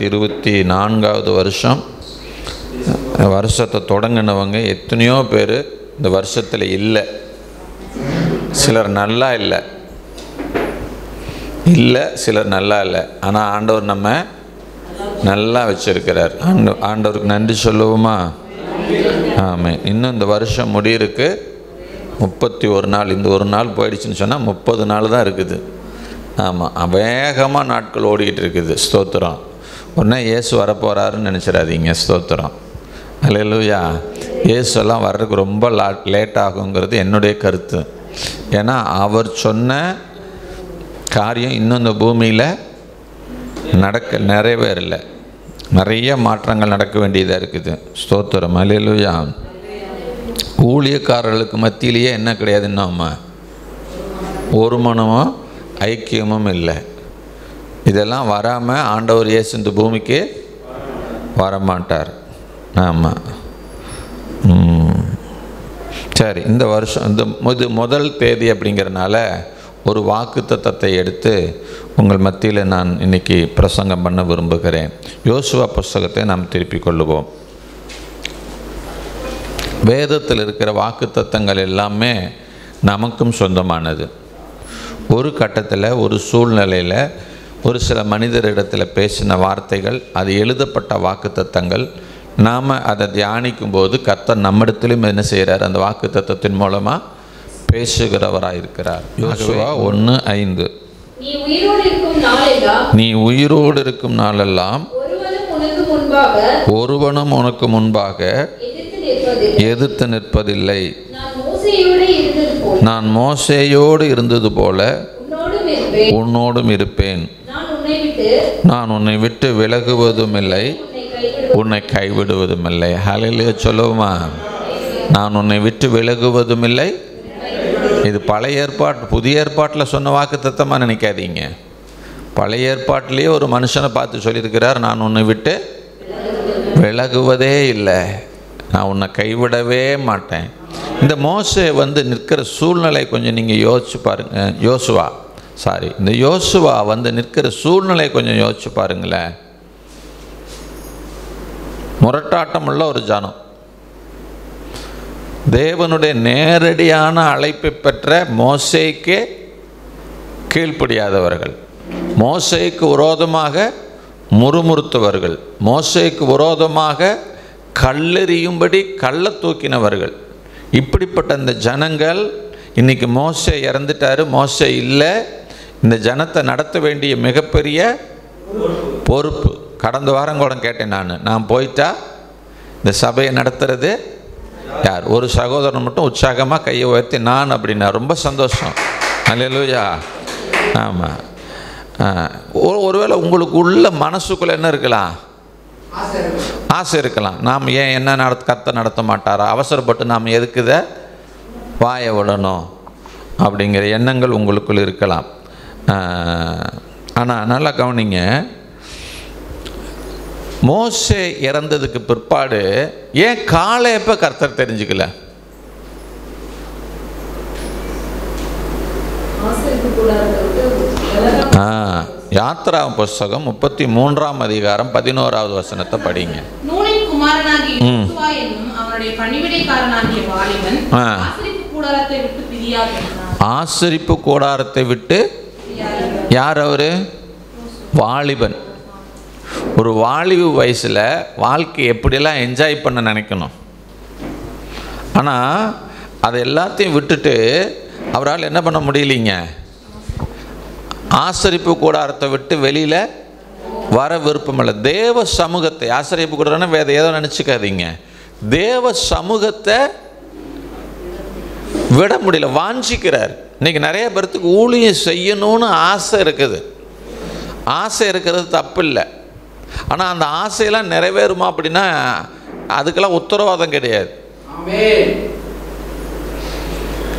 2024 வருஷம். வருஷத்தை தொடங்கினவங்க எத்தனையோ பேர் இந்த வருஷத்தில் இல்லை. சிலர் நல்லா இல்லை, சிலர் நல்லா இல்லை. ஆனால் ஆண்டவர் நம்ம நல்லா வச்சிருக்கிறார். ஆண்டவருக்கு நன்றி சொல்லுவோமா? ஆமாம். இன்னும் இந்த வருஷம் முடியிருக்கு 31 நாள். இந்த ஒரு நாள் போயிடுச்சுன்னு சொன்னால் 30 நாள் தான் இருக்குது. ஆமாம், வேகமாக நாட்கள் ஓடிக்கிட்டு இருக்குது. ஸ்தோத்திரம். உடனே இயேசு வரப்போகிறாருன்னு நினச்சிடாதீங்க. ஸ்தோத்திரம். அல்லேலூயா. இயேசுலாம் வர்றதுக்கு ரொம்ப லேட் ஆகுங்கிறது என்னுடைய கருத்து. ஏன்னா அவர் சொன்ன காரியம் இன்னும் இந்த பூமியில் நிறைவேறல. நிறைய மாற்றங்கள் நடக்க வேண்டியதாக இருக்குது. ஸ்தோத்திரம். அல்லேலூயா. ஊழியக்காரர்களுக்கு மத்தியிலேயே என்ன கிடையாது, இன்னும் ஒரு மனமும் ஐக்கியமும் இல்லை. இதெல்லாம் வராமல் ஆண்டவர் இயேசு இந்த பூமிக்கு வரமாட்டார். ஆமாம். சரி, இந்த வருஷம் இந்த முதல் தேதி அப்படிங்கிறனால ஒரு வாக்குத்தத்தத்தை எடுத்து உங்கள் மத்தியில் நான் இன்றைக்கி பிரசங்கம் பண்ண விரும்புகிறேன். யோசுவா புஸ்தகத்தை நாம் திருப்பிக் கொள்ளுவோம். வேதத்தில் இருக்கிற வாக்குத்தத்தங்கள் எல்லாமே நமக்கும் சொந்தமானது. ஒரு கட்டத்தில், ஒரு சூழ்நிலையில், ஒரு சில மனிதரிடத்தில் பேசின வார்த்தைகள், அது எழுதப்பட்ட வாக்குத்தத்தங்கள். நாம் அதை தியானிக்கும் போது கர்த்தர் நம்மிடத்திலும் என்ன செய்கிறார்? அந்த வாக்குத்தத்தத்தின் மூலமாக பேசுகிறவராக இருக்கிறார். யோசுவா 1:5. நீ உயிரோடு இருக்கும் நாளெல்லாம் ஒருவனும் உனக்கு முன்பாக எதிர்த்து நிற்பதில்லை. நான் மோசேயோடு இருந்தது போல உன்னோடும் இருப்பேன். நான் உன்னை விட்டு விலகுவதும் இல்லை, உன்னை கைவிடுவதும் இல்லை. ஹல்லேலூயா சொல்லுவோமா? நான் உன்னை விட்டு விலகுவதும் இல்லை. இது பழைய ஏற்பாட்டு, புதிய ஏற்பாட்டில் சொன்ன வாக்குத்தத்தமாக நினைக்காதீங்க. பழைய ஏற்பாட்டிலேயே ஒரு மனுஷனை பார்த்து சொல்லியிருக்கிறார், நான் உன்னை விட்டு விலகுவதே இல்லை, நான் உன்னை கைவிடவே மாட்டேன். இந்த மோசே நிற்கிற சூழ்நிலை கொஞ்சம் நீங்கள் யோசிச்சு பாருங்கள். இந்த யோசுவா நிற்கிற சூழ்நிலை கொஞ்சம் யோசிச்சு பாருங்களேன். முரட்டாட்டமுள்ள ஒரு ஜனம், தேவனுடைய நேரடியான அழைப்பை பெற்ற மோசேக்கு கீழ்ப்படியாதவர்கள், மோசேக்கு விரோதமாக முறுமுறுத்தவர்கள், மோசேக்கு விரோதமாக கல்லெறியும்படி கள்ள தூக்கினவர்கள். இப்படிப்பட்ட இந்த ஜனங்கள் இன்றைக்கி மோசே இறந்துட்டார், மோசே இல்லை. இந்த ஜனத்தை நடத்த வேண்டிய மிகப்பெரிய பொறுப்பு. கடந்த வாரம் கூட கேட்டேன், நான் போயிட்டா இந்த சபையை நடத்துறது யார்? ஒரு சகோதரன் மட்டும் உற்சாகமாக கையை உயர்த்தி நான் அப்படின்னா ரொம்ப சந்தோஷம். அல்லேலூயா. ஆமாம். ஒருவேளை உங்களுக்கு உள்ள மனசுக்குள்ளே என்ன இருக்கலாம்? ஆசை இருக்கலாம். நாம் ஏன் என்ன கர்த்தர் நடத்த மாட்டாரா? அவசரப்பட்டு நாம் எதுக்கு இதை வாய விடணும் அப்படிங்கிற எண்ணங்கள் உங்களுக்குள் இருக்கலாம். ஆனால் நல்லா கவனிங்க, மோசே இறந்ததுக்கு பிற்பாடு ஏன் காலேப்ப கர்த்தர் தெரிஞ்சுக்கல? யாத்ரா புஸ்தகம் 33ஆம் அதிகாரம் 11வது வசனத்தை படிங்க. ஆசரிப்பு கூடாரத்தை விட்டு யார்? அவரு வாலிபன். ஒரு வாலிபு வயசில் வாழ்க்கை எப்படியெல்லாம் என்ஜாய் பண்ண நினைக்கணும். ஆனால் அதை எல்லாத்தையும் விட்டுட்டு அவரால் என்ன பண்ண முடியலைங்க? ஆசரிப்பு கூடாரத்தை விட்டு வெளியில் வர விருப்பம் இல்லை. தேவ சமூகத்தை, ஆசரிப்பு கூடாரம்னா வேற ஏதோ நினச்சிக்காதீங்க, தேவ சமூகத்தை விட முடியல, வாஞ்சிக்கிறார். இன்றைக்கி நிறைய பேர்த்துக்கு ஊழியம் செய்யணும்னு ஆசை இருக்குது. ஆசை இருக்கிறது தப்பு இல்லை. ஆனால் அந்த ஆசையெல்லாம் நிறைவேறுமா அப்படின்னா அதுக்கெல்லாம் உத்தரவாதம் கிடையாது.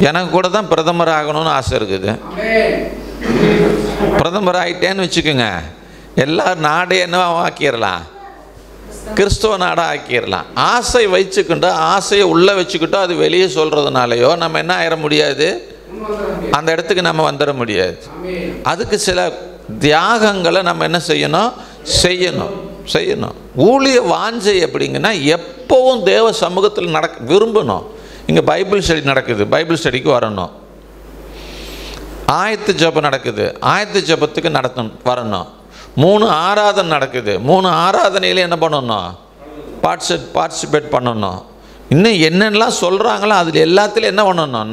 எனக்கு கூட தான் பிரதமர் ஆகணும்னு ஆசை இருக்குது. பிரதமர் ஆகிட்டேன்னு வச்சுக்கோங்க, எல்லாரும் நாடே என்ன ஆக்கிடலாம்? கிறிஸ்துவ நாடாக ஆக்கிடலாம். ஆசை வச்சுக்கிட்டோ, ஆசையை உள்ளே வச்சுக்கிட்டோ அது வெளியே சொல்கிறதுனாலையோ நம்ம என்ன ஆயிட முடியாது? அந்த இடத்துக்கு நம்ம வந்துட முடியாது. அதுக்கு சில தியாகங்களை நம்ம என்ன செய்யணும்? செய்யணும். ஊழிய வாஞ்சை எப்படிங்கன்னா எப்போவும் தேவ சமூகத்தில் விரும்பணும். இங்கே பைபிள் ஸ்டடி நடக்குது, பைபிள் ஸ்டடிக்கு வரணும். ஆயத்து ஜெபம் நடக்குது, ஆயத்து ஜெபத்துக்கு வரணும். 3 ஆராதனை நடக்குது, 3 ஆராதனையில என்ன பண்ணணும்? பார்ட்டிசிபேட் பண்ணணும். இன்னும் என்னென்னலாம் சொல்கிறாங்களோ அதில் எல்லாத்துலேயும் என்ன பண்ணணும்?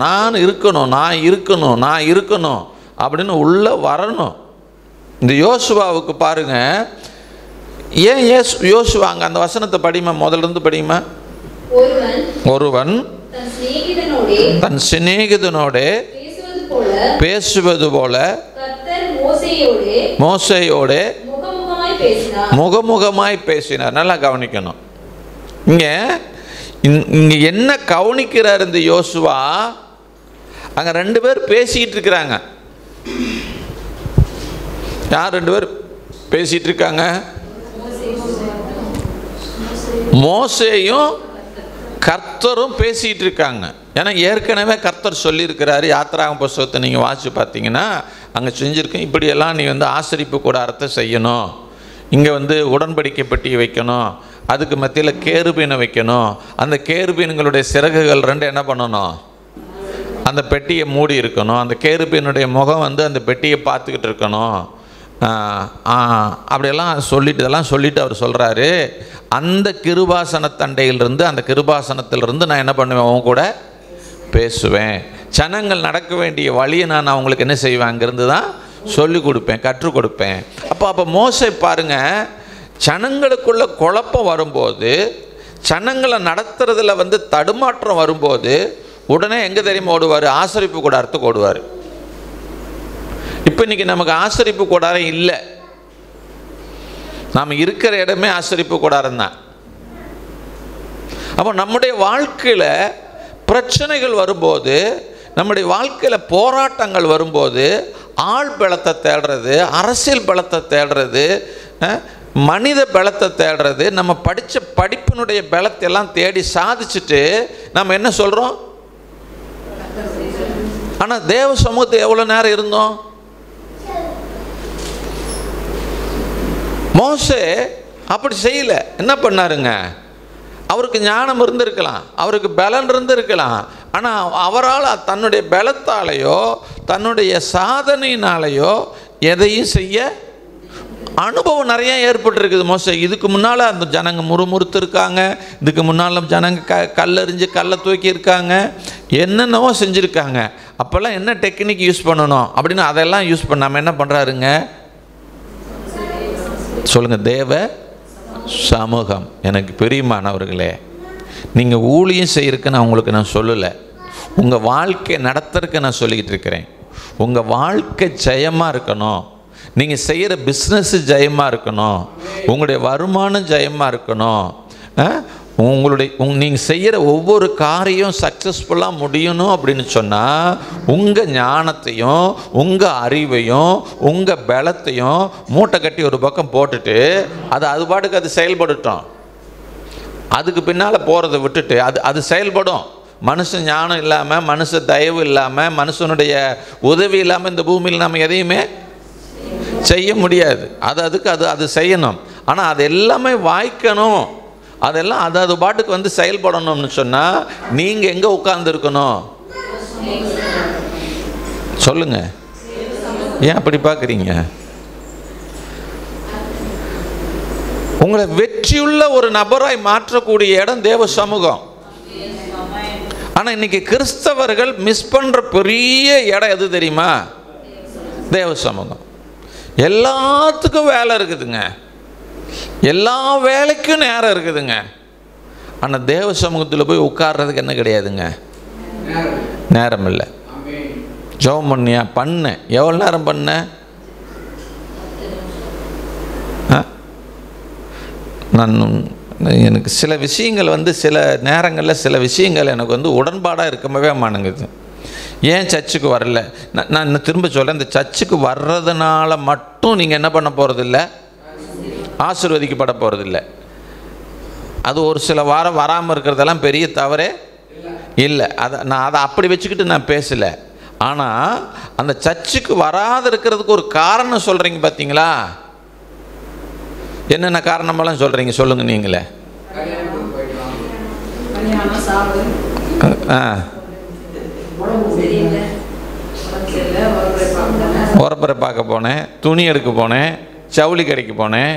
நான் இருக்கணும் அப்படின்னு உள்ளே வரணும். இந்த யோசுவாவுக்கு பாருங்கள், ஏன் யோசுவாங்க அந்த வசனத்தை படிமா, முதலிருந்து படிமா. ஒருவன் தன் சிநேகிதனோடு பேசுவது போல மோசேயோடு முகமுகமாய் பேசினார். நல்லா கவனிக்கணும். இங்கே என்ன கவனிக்கிறார் இந்த யோசுவா? அங்கே 2 பேர் பேசிக்கிட்டு இருக்கிறாங்க. யார் 2 பேர் பேசிகிட்டு இருக்காங்க? மோசேயும் கர்த்தரும் பேசிகிட்டு இருக்காங்க. ஏன்னா ஏற்கனவே கர்த்தர் சொல்லியிருக்கிறாரு. யாத்திராகம புஸ்தகத்தை நீங்கள் வாசித்து பார்த்தீங்கன்னா அங்கே செஞ்சுருக்கேன், இப்படியெல்லாம் நீ ஆசரிப்பு கூடாரத்தை செய்யணும், இங்கே உடன்படிக்கை பெட்டியை வைக்கணும், அதுக்கு மத்தியில் கேருபீனை வைக்கணும், அந்த கேருபீன்களுடைய சிறகுகள் 2 என்ன பண்ணணும்? அந்த பெட்டியை மூடி இருக்கணும், அந்த கேருபீனுடைய முகம் அந்த பெட்டியை பார்த்துக்கிட்டு இருக்கணும். அப்படியெல்லாம் சொல்லிட்டு அவர் சொல்கிறாரு, அந்த கிருபாசனத்தண்டையிலிருந்து அந்த கிருபாசனத்திலிருந்து நான் என்ன பண்ணுவேன்? அவன் கூட பேசுவேன். ஜனங்கள் நடக்க வேண்டிய வழியை நான் அவங்களுக்கு என்ன செய்வேன்? அங்கேருந்து தான் சொல்லிக் கொடுப்பேன், கற்றுக் கொடுப்பேன். அப்போ மோசே பாருங்கள், ஜனங்களுக்குள்ள குழப்பம் வரும்போது, ஜனங்களை நடத்துறதுல தடுமாற்றம் வரும்போது உடனே எங்கே தெரியுமா ஓடுவார்? ஆசரிப்பு கூடாரத்துக்கு ஓடுவார். இப்போ இன்றைக்கி நமக்கு ஆசரிப்பு கூடாரம் இல்லை. நாம் இருக்கிற இடமே ஆசரிப்பு கூடாரம் தான். அப்போ நம்முடைய வாழ்க்கையில் பிரச்சனைகள் வரும்போது, நம்முடைய வாழ்க்கையில் போராட்டங்கள் வரும்போது, ஆள் பலத்தை தேடுறது, அரசியல் பலத்தை தேடுறது, மனித பலத்தை தேடுறது, நம்ம படித்த படிப்பினுடைய பலத்தையெல்லாம் தேடி சாதிச்சுட்டு நம்ம என்ன சொல்கிறோம்? ஆனால் தேவ சமூகத்தை எவ்வளோ நேரம் இருந்தோம்? மோசே அப்படி செய்யல. என்ன பண்ணாருங்க? அவருக்கு ஞானம் இருந்திருக்கலாம், அவருக்கு பலன் இருந்திருக்கலாம். ஆனால் அவரால் தன்னுடைய பலத்தாலேயோ தன்னுடைய சாதனையினாலேயோ எதையும் செய்ய அனுபவம் நிறைய ஏற்பட்டுருக்குது மோசே. இதுக்கு முன்னால் அந்த ஜனங்க முறுமுறுத்து இருக்காங்க, இதுக்கு முன்னால் ஜனங்க கல்லெறிஞ்சு கல்லை தூக்கி இருக்காங்க, என்னென்னவோ செஞ்சுருக்காங்க. அப்போல்லாம் என்ன டெக்னிக் யூஸ் பண்ணணும் அப்படின்னு அதெல்லாம் யூஸ் பண்ணாமல் என்ன பண்ணுறாருங்க? சொல்லுங்கள், தேவ சமூகம். எனக்கு பிரியமானவர்களே, நீங்கள் ஊழியம் செய்யறதுக்கு நான் உங்களுக்கு நான் சொல்லலை, உங்கள் வாழ்க்கை நடத்துறதுக்கு நான் சொல்லிக்கிட்டு இருக்கிறேன். உங்கள் வாழ்க்கை ஜெயமாக இருக்கணும், நீங்கள் செய்கிற பிஸ்னஸ்ஸு ஜெயமாக இருக்கணும், உங்களுடைய வருமானம் ஜெயமாக இருக்கணும், நீங்கள் செய்கிற ஒவ்வொரு காரியம் சக்ஸஸ்ஃபுல்லாக முடியணும் அப்படின்னு சொன்னால் உங்கள் ஞானத்தையும் உங்கள் அறிவையும் உங்கள் பலத்தையும் மூட்டை கட்டி ஒரு பக்கம் போட்டுட்டு அது பாட்டுக்கு அது செயல்படுத்தோம். அதுக்கு பின்னால் போகிறத விட்டுட்டு அது செயல்படும். மனுஷ ஞானம் இல்லாமல், மனுஷ தயவு இல்லாமல், மனுஷனுடைய உதவி இல்லாமல் இந்த பூமியில் நம்ம எதையுமே செய்ய முடியாது. அது செய்யணும். ஆனால் அது எல்லாமே வாய்க்கணும், அதெல்லாம் அது பாட்டுக்கு செயல்படணும்னு சொன்னால் நீங்கள் எங்கே உட்கார்ந்துருக்கணும்? சொல்லுங்க, ஏன் அப்படி பார்க்குறீங்க? உங்களை வெற்றியுள்ள ஒரு நபராய் மாற்றக்கூடிய இடம் தேவ சமூகம். ஆனால் இன்னைக்கு கிறிஸ்தவர்கள் மிஸ் பண்ணுற பெரிய இடம் எது தெரியுமா? தேவ சமூகம். எல்லாத்துக்கும் வேலை இருக்குதுங்க, எல்லா வேலைக்கும் நேரம் இருக்குதுங்க. ஆனால் தேவ சமூகத்தில் போய் உட்கார்றதுக்கு என்ன கிடையாதுங்க? நேரம் இல்லை. ஜெபம் பண்ணியா? பண்ண. எவ்வளோ நேரம் பண்ண? எனக்கு சில விஷயங்கள் சில நேரங்களில் சில விஷயங்கள் எனக்கு உடன்பாடாக இருக்கவே மாட்டேங்குது. ஏன் சர்ச்சுக்கு வரல? நான் திரும்ப சொல்கிறேன், இந்த சர்ச்சுக்கு வர்றதுனால மட்டும் நீங்கள் என்ன பண்ண போகிறதில்ல? ஆசீர்வதிக்கப்பட போகிறதில்லை. அது ஒரு சில வாரம் வராமல் இருக்கிறதெல்லாம் பெரிய தவறே இல்லை. நான் அதை அப்படி வச்சுக்கிட்டு நான் பேசலை. ஆனால் அந்த சர்ச்சுக்கு வராது இருக்கிறதுக்கு ஒரு காரணம் சொல்கிறீங்க பார்த்தீங்களா? என்னென்ன காரணமெல்லாம் சொல்கிறீங்க சொல்லுங்கள் நீங்களே. உரப்பரை பார்க்க போனேன், துணி எடுக்க போனேன், ஜவுளி கடைக்கு போனேன்,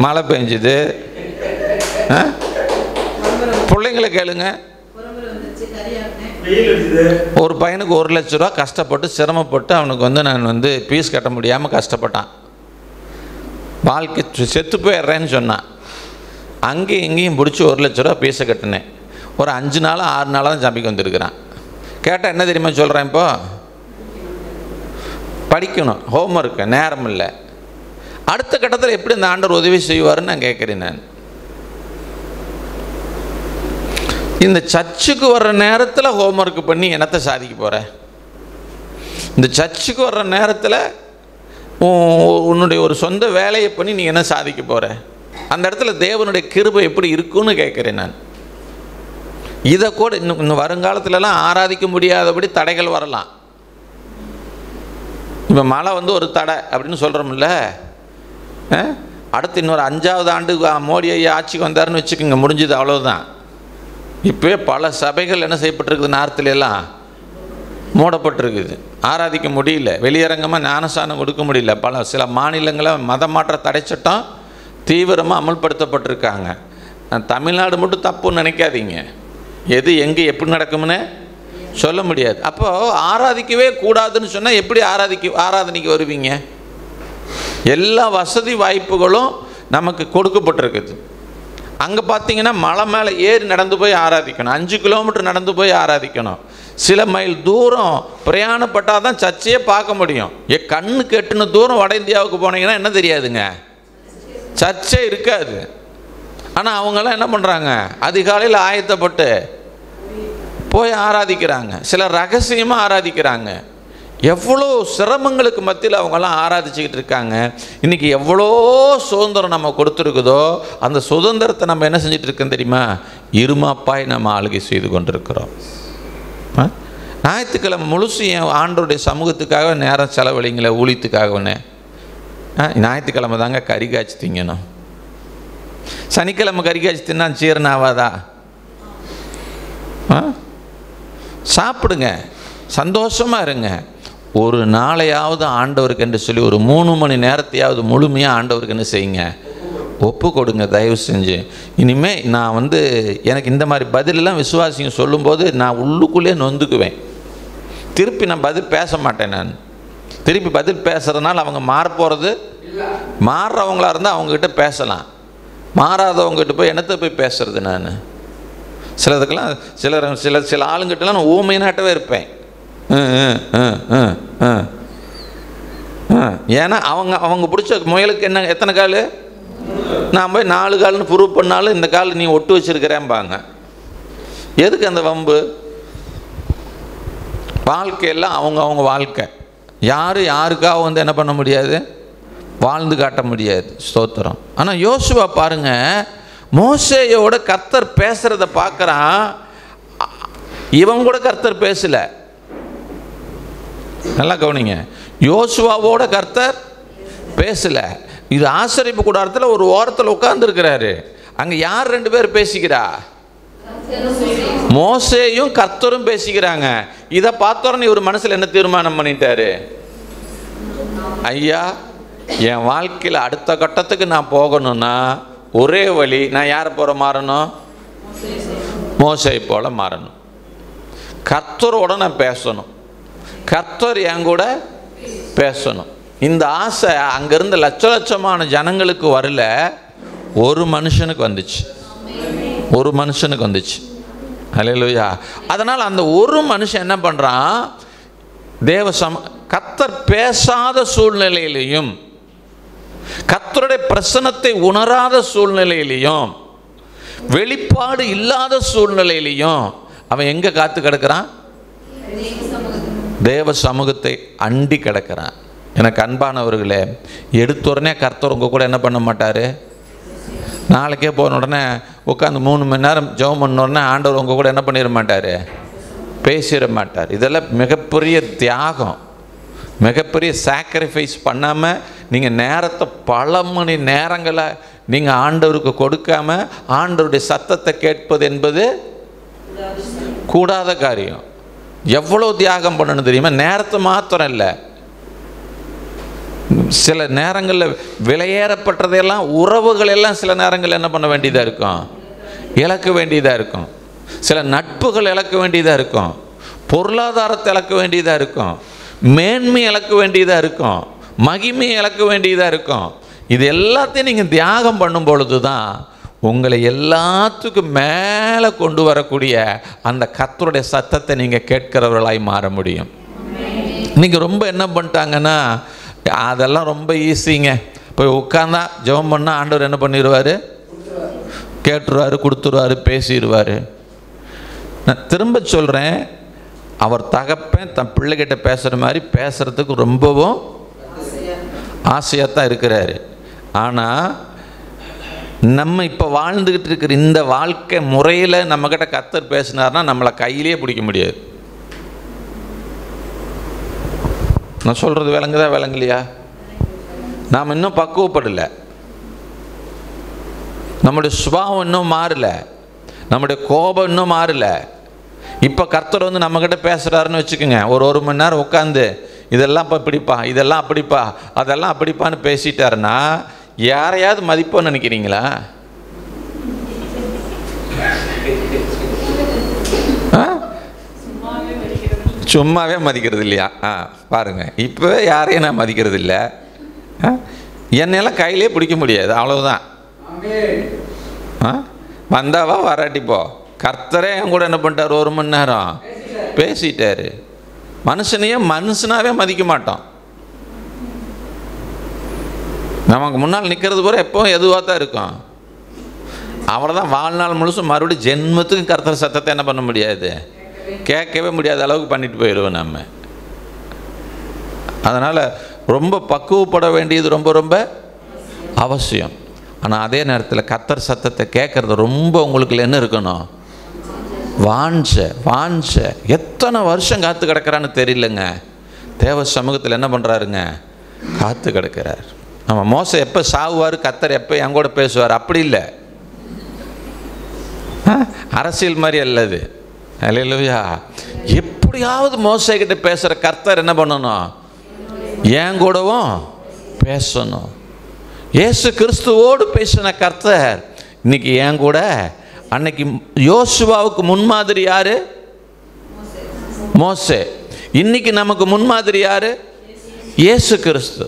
மழை பெஞ்சுது. பிள்ளைங்களை கேளுங்க, ஒரு பையனுக்கு 1 லட்ச ரூபா கஷ்டப்பட்டு சிரமப்பட்டு அவனுக்கு நான் ஃபீஸ் கட்ட முடியாமல் கஷ்டப்பட்டான். வாழ்க்கை செத்து போயிடுறேன்னு சொன்னான். அங்கேயும் இங்கேயும் பிடிச்சி 1 லட்ச ரூபா ஃபீஸை கட்டினேன். ஒரு 5 நாளாக 6 நாளாக தான் சபைக்கு வந்திருக்கிறான். கேட்டால் என்ன தெரியுமா சொல்கிறேன், இப்போ படிக்கணும், ஹோம்ஒர்க்கு நேரம் இல்லை. அடுத்த கட்டத்தில் எப்படி இந்த ஆண்டவர் உதவி செய்வாருன்னு நான் கேட்குறேன். நான் இந்த சர்ச்சுக்கு வர்ற நேரத்தில் ஹோம்ஒர்க் பண்ணி என்னத்தை சாதிக்க போகிறேன்? இந்த சர்ச்சுக்கு வர்ற நேரத்தில் உன்னுடைய ஒரு சொந்த வேலையை பண்ணி நீ என்ன சாதிக்க போகிற? அந்த இடத்துல தேவனுடைய கிருபை எப்படி இருக்குன்னு கேட்குறேன் நான். இதை கூட இன்னும் வருங்காலத்துலலாம் ஆராதிக்க முடியாதபடி தடைகள் வரலாம். இப்போ மழை ஒரு தடை அப்படின்னு சொல்கிறோம்ல, அடுத்து இன்னொரு 5வது ஆண்டு மோடி ஐயா ஆட்சிக்கு வந்தாருன்னு வச்சுக்கோங்க, முடிஞ்சது, அவ்வளோதான். இப்போவே பல சபைகள் என்ன செய்யப்பட்டிருக்குது, நார்த்தில் எல்லாம் மூடப்பட்டிருக்குது, ஆராதிக்க முடியல, வெளியரங்கமாக ஞானஸ்தானம் கொடுக்க முடியல. சில மாநிலங்களில் மத மாற்ற தடை சட்டம் தீவிரமாக அமல்படுத்தப்பட்டிருக்காங்க. தமிழ்நாடு மட்டும் தப்புன்னு நினைக்காதீங்க, எது எங்கே எப்படி நடக்கும்னு சொல்ல முடியாது. அப்போது ஆராதிக்கவே கூடாதுன்னு சொன்னால் எப்படி ஆராதனைக்கு வருவீங்க? எல்லா வசதி வாய்ப்புகளும் நமக்கு கொடுக்கப்பட்டிருக்குது. அங்கே பார்த்தீங்கன்னா மலை மேலே ஏறி நடந்து போய் ஆராதிக்கணும், 5 கிலோமீட்டர் நடந்து போய் ஆராதிக்கணும், சில மைல் தூரம் பிரயாணப்பட்டால் தான் சர்ச்சையே பார்க்க முடியும். கண்ணுக்கு எட்டுன தூரம் வட இந்தியாவுக்கு போனீங்கன்னா என்ன தெரியாதுங்க, சர்ச்சே இருக்காது. ஆனால் அவங்கெல்லாம் என்ன பண்ணுறாங்க, அதிகாலையில் ஆயத்தப்பட்டு போய் ஆராதிக்கிறாங்க, சிலர் ரகசியமாக ஆராதிக்கிறாங்க. எவ்வளோ சிரமங்களுக்கு மத்தியில் அவங்கெல்லாம் ஆராதிச்சுக்கிட்டு இருக்காங்க. இன்றைக்கி எவ்வளோ சுதந்திரம் நம்ம கொடுத்துருக்குதோ அந்த சுதந்திரத்தை நம்ம என்ன செஞ்சுட்டு இருக்கோம் தெரியுமா, இருமாப்பாய் நம்ம ஆளுகை செய்து கொண்டிருக்கிறோம். ஞாயிற்றுக்கிழமை முழுசு என் ஆண்டோடைய சமூகத்துக்காக நேரம் செலவழிங்களே, ஊழியத்துக்காகவே. ஞாயிற்றுக்கிழமை தாங்க கறி காய்ச்சி திங்கணும். சனிக்கிழமை கறி காய்ச்சி தின்னா ஜீரணம் ஆகாதா? சாப்பிடுங்க, சந்தோஷமாக இருங்க. ஒரு நாளையாவது ஆண்டவருக்கு என்று சொல்லி ஒரு 3 மணி நேரத்தையாவது முழுமையாக ஆண்டவருக்கு என்ன செய்யுங்க, ஒப்பு கொடுங்க தயவு செஞ்சு. இனிமேல் நான் எனக்கு இந்த மாதிரி பதிலெல்லாம் விசுவாசிங்க சொல்லும்போது நான் உள்ளுக்குள்ளே நொந்துக்குவேன். திருப்பி நான் பதில் பேச மாட்டேன். நான் திருப்பி பதில் பேசுகிறதுனால அவங்க மாறப்போகிறது, மாறுறவங்களா இருந்தால் அவங்கக்கிட்ட பேசலாம், மாறாதவங்ககிட்ட போய் என்னத்தை போய் பேசுறது? நான் சிலதுக்கெல்லாம் சில ஆளுங்கிட்டலாம் நான் ஊமையினாட்டவே இருப்பேன். ஏன்னா அவங்க பிடிச்ச முயலுக்கு என்ன எத்தனை கால், நான் போய் 4 கால்னு ப்ரூவ் பண்ணாலும் இந்த கால் நீ ஒட்டு வச்சிருக்கிறேன்பாங்க. எதுக்கு அந்த வம்பு? வாழ்க்கையெல்லாம் அவங்க வாழ்க்கை, யாருக்காக என்ன பண்ண முடியாது, வாழ்ந்து காட்ட முடியாது. ஸ்தோத்திரம். ஆனால் யோசுவா பாருங்க, மோசேயோட கர்த்தர் பேசுறத பார்க்குறான், இவன் கூட கர்த்தர் பேசல. நல்லா கவனிங்க, யோசுவாவோட கர்த்தர் பேசல. இது ஆசரிப்பு கூடாரத்தில் ஒரு ஓரத்தில் உட்கார்ந்துருக்கிறாரு. அங்கே யார் 2 பேர் பேசிக்கிறா? மோசேயும் கர்த்தரும் பேசிக்கிறாங்க. இதை பார்த்தோன்னு இவர் மனசில் என்ன தீர்மானம் பண்ணிட்டாரு? ஐயா, என் வாழ்க்கையில் அடுத்த கட்டத்துக்கு நான் போகணும்னா ஒரே வழி, நான் யாரை போல மாறணும்? மோசே போல மாறணும். கர்த்தரோட நான் பேசணும், கர்த்தர் என் கூட பேசணும். இந்த ஆசை அங்கிருந்த லட்சமான ஜனங்களுக்கு வரல, ஒரு மனுஷனுக்கு வந்துச்சு, ஒரு மனுஷனுக்கு வந்துச்சு. அல்லேலூயா. அதனால் அந்த ஒரு மனுஷன் என்ன பண்ணுறான், கர்த்தர் பேசாத சூழ்நிலையிலையும் கர்த்தருடைய பிரசன்னத்தை உணராத சூழ்நிலையிலையும் வெளிப்பாடு இல்லாத சூழ்நிலையிலையும் அவன் எங்கே காத்து கிடக்கிறான்? தேவ சமூகத்தை அண்டி கிடக்கிறான். எனக்கு அன்பானவர்களே, எடுத்துடனே கர்த்தர் உங்கள் கூட என்ன பண்ண மாட்டார்? நாளைக்கே போன உடனே உட்காந்து 3 மணி நேரம் ஜெபம் பண்ண உடனே ஆண்டவர் உங்கள் கூட என்ன பண்ணிட மாட்டார்? பேசிட மாட்டார். இதெல்லாம் மிகப்பெரிய தியாகம். மிகப்பெரிய சாக்ரிஃபைஸ் பண்ணாமல் நீங்கள் நேரத்தை பல மணி நேரங்களை நீங்கள் ஆண்டவருக்கு கொடுக்காம ஆண்டவருடைய சத்தத்தை கேட்பது என்பது கூடாத காரியம். எவ்வளோ தியாகம் பண்ணணும் தெரியுமா? நேரத்தை மாத்திரம் இல்லை, சில நேரங்களில் விலையேறப்பட்டதையெல்லாம் உறவுகள் எல்லாம் சில நேரங்களில் என்ன பண்ண வேண்டியதாக இருக்கும்? இழக்க வேண்டியதாக இருக்கும். சில நட்புகள் இழக்க வேண்டியதாக இருக்கும். பொருளாதாரத்தை இழக்க வேண்டியதாக இருக்கும். மேன்மை இழக்க வேண்டியதாக இருக்கும். மகிமை இழக்க வேண்டியதாக இருக்கும். இது எல்லாத்தையும் நீங்கள் தியாகம் பண்ணும் பொழுது தான் உங்களை எல்லாத்துக்கும் மேலே கொண்டு வரக்கூடிய அந்த கர்த்தருடைய சத்தத்தை நீங்கள் கேட்கிறவர்களாய் மாற முடியும். நீங்கள் ரொம்ப என்ன பண்ணிட்டாங்கன்னா, அதெல்லாம் ரொம்ப ஈஸிங்க. போய் உட்காந்தா ஜெபம் பண்ணால் ஆண்டவர் என்ன பண்ணிடுவார்? கேட்டுருவார், கொடுத்துருவார், பேசிடுவார். நான் திரும்ப சொல்கிறேன், அவர் தகப்பன் தன் பிள்ளைகிட்ட பேசுகிற மாதிரி பேசுகிறதுக்கு ரொம்பவும் ஆசையாக தான் இருக்கிறாரு. ஆனால் நம்ம இப்போ வாழ்ந்துக்கிட்டு இருக்கிற இந்த வாழ்க்கை முறையில் நம்மக்கிட்ட கர்த்தர் பேசினார்னா நம்மளை கையிலே பிடிக்க முடியாது. நான் சொல்கிறது விளங்குதா விளங்கலையா? நாம் இன்னும் பக்குவப்படலை. நம்முடைய சுபாவம் இன்னும் மாறலை. நம்முடைய கோபம் இன்னும் மாறலை. இப்போ கர்த்தர் வந்து நம்மக்கிட்ட பேசுகிறாருன்னு வச்சுக்கோங்க, ஒரு மணி நேரம் உட்காந்து இதெல்லாம் இப்போ இப்படிப்பா, இதெல்லாம் அப்படிப்பா, அதெல்லாம் அப்படிப்பான்னு பேசிட்டாருன்னா யாரையாவது மதிப்போன்னு நினைக்கிறீங்களா? சும்மாவே மதிக்கிறது இல்லையா? பாருங்க, இப்போ யாரையும் நான் மதிக்கிறது இல்லை. என்னெல்லாம் கையிலே பிடிக்க முடியாது, அவ்வளவுதான். வந்தாவா வராட்டிப்போ. கர்த்தரே என் கூட என்ன பண்ணிட்டார்? 1 மணி நேரம் பேசிட்டாரு. மனுஷனையே மனுஷனாவே மதிக்க மாட்டோம். நமக்கு முன்னால் நிற்கிறது போல எப்பவும் எதுவாக தான் இருக்கும். அவ்வளோதான். வாழ்நாள் முழுசும் மறுபடியும் ஜென்மத்துக்கு கர்த்தர் சத்தத்தை என்ன பண்ண முடியாது? கேட்கவே முடியாத அளவுக்கு பண்ணிட்டு போயிடுவோம் நம்ம. அதனால் ரொம்ப பக்குவப்பட வேண்டியது ரொம்ப ரொம்ப அவசியம். ஆனால் அதே நேரத்தில் கர்த்தர் சத்தத்தை கேட்குறது ரொம்ப உங்களுக்கு என்ன இருக்கணும்? வாஞ்ச. எத்தனை வருஷம் காத்து கிடக்கிறான்னு தெரியலங்க. தேவ சமூகத்தில் என்ன பண்ணுறாருங்க? காத்து கிடக்கிறார். நம்ம மோசை எப்போ சாவுவார், கர்த்தர் எப்போ என் கூட பேசுவார், அப்படி இல்லை. அரசியல் மாதிரி அல்லது. அல்லேலூயா. எப்படியாவது மோசை கிட்ட பேசுகிற கர்த்தர் என்ன பண்ணணும்? என் கூடவும் பேசணும். இயேசு கிறிஸ்துவோடு பேசின கர்த்தர் இன்னைக்கு என் கூட. அன்னைக்கு யோசுவாவுக்கு முன்மாதிரி யாரு? மோசே. இன்னைக்கு நமக்கு முன்மாதிரி யாரு? இயேசு கிறிஸ்து.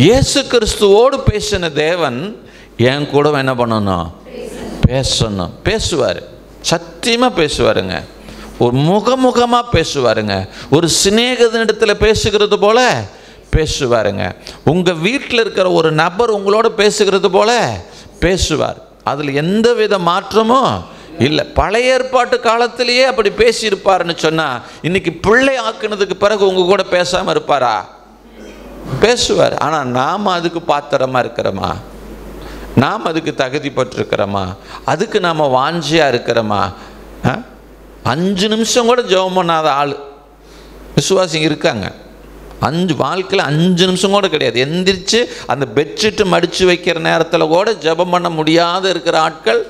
இயேசு கிறிஸ்துவோடு பேசின தேவன் என் கூட என்ன பண்ணணும்? பேசணும். பேசுவார், சத்தியமாக பேசுவாருங்க. ஒரு முகமுகமாக பேசுவாருங்க. ஒரு சிநேகிதனிடத்தில் பேசுகிறது போல பேசுவாருங்க. உங்கள் வீட்டில் இருக்கிற ஒரு நபர் உங்களோட பேசுகிறது போல பேசுவார். அதில் எந்த வித மாற்றமும் இல்லை. பழைய ஏற்பாட்டு காலத்திலேயே அப்படி பேசியிருப்பாருன்னு சொன்னால் இன்னைக்கு பிள்ளை ஆக்குனதுக்கு பிறகு உங்கள் கூட பேசாமல் இருப்பாரா? பேசுவார். ஆனால் நாம் அதுக்கு பாத்திரமாக இருக்கிறோமா? நாம் அதுக்கு தகுதி பட்டிருக்கிறோமா? அதுக்கு நாம் வாஞ்சியாக இருக்கிறோமா? 5 நிமிஷம் கூட ஜெபம் பண்ணாத ஆள் விசுவாசிங்க இருக்காங்க. வாழ்க்கையில் 5 நிமிஷம் கூட கிடையாது. எந்திரிச்சு அந்த பெட்ஷீட்டு மடித்து வைக்கிற நேரத்தில் கூட ஜெபம் பண்ண முடியாத இருக்கிற ஆட்கள்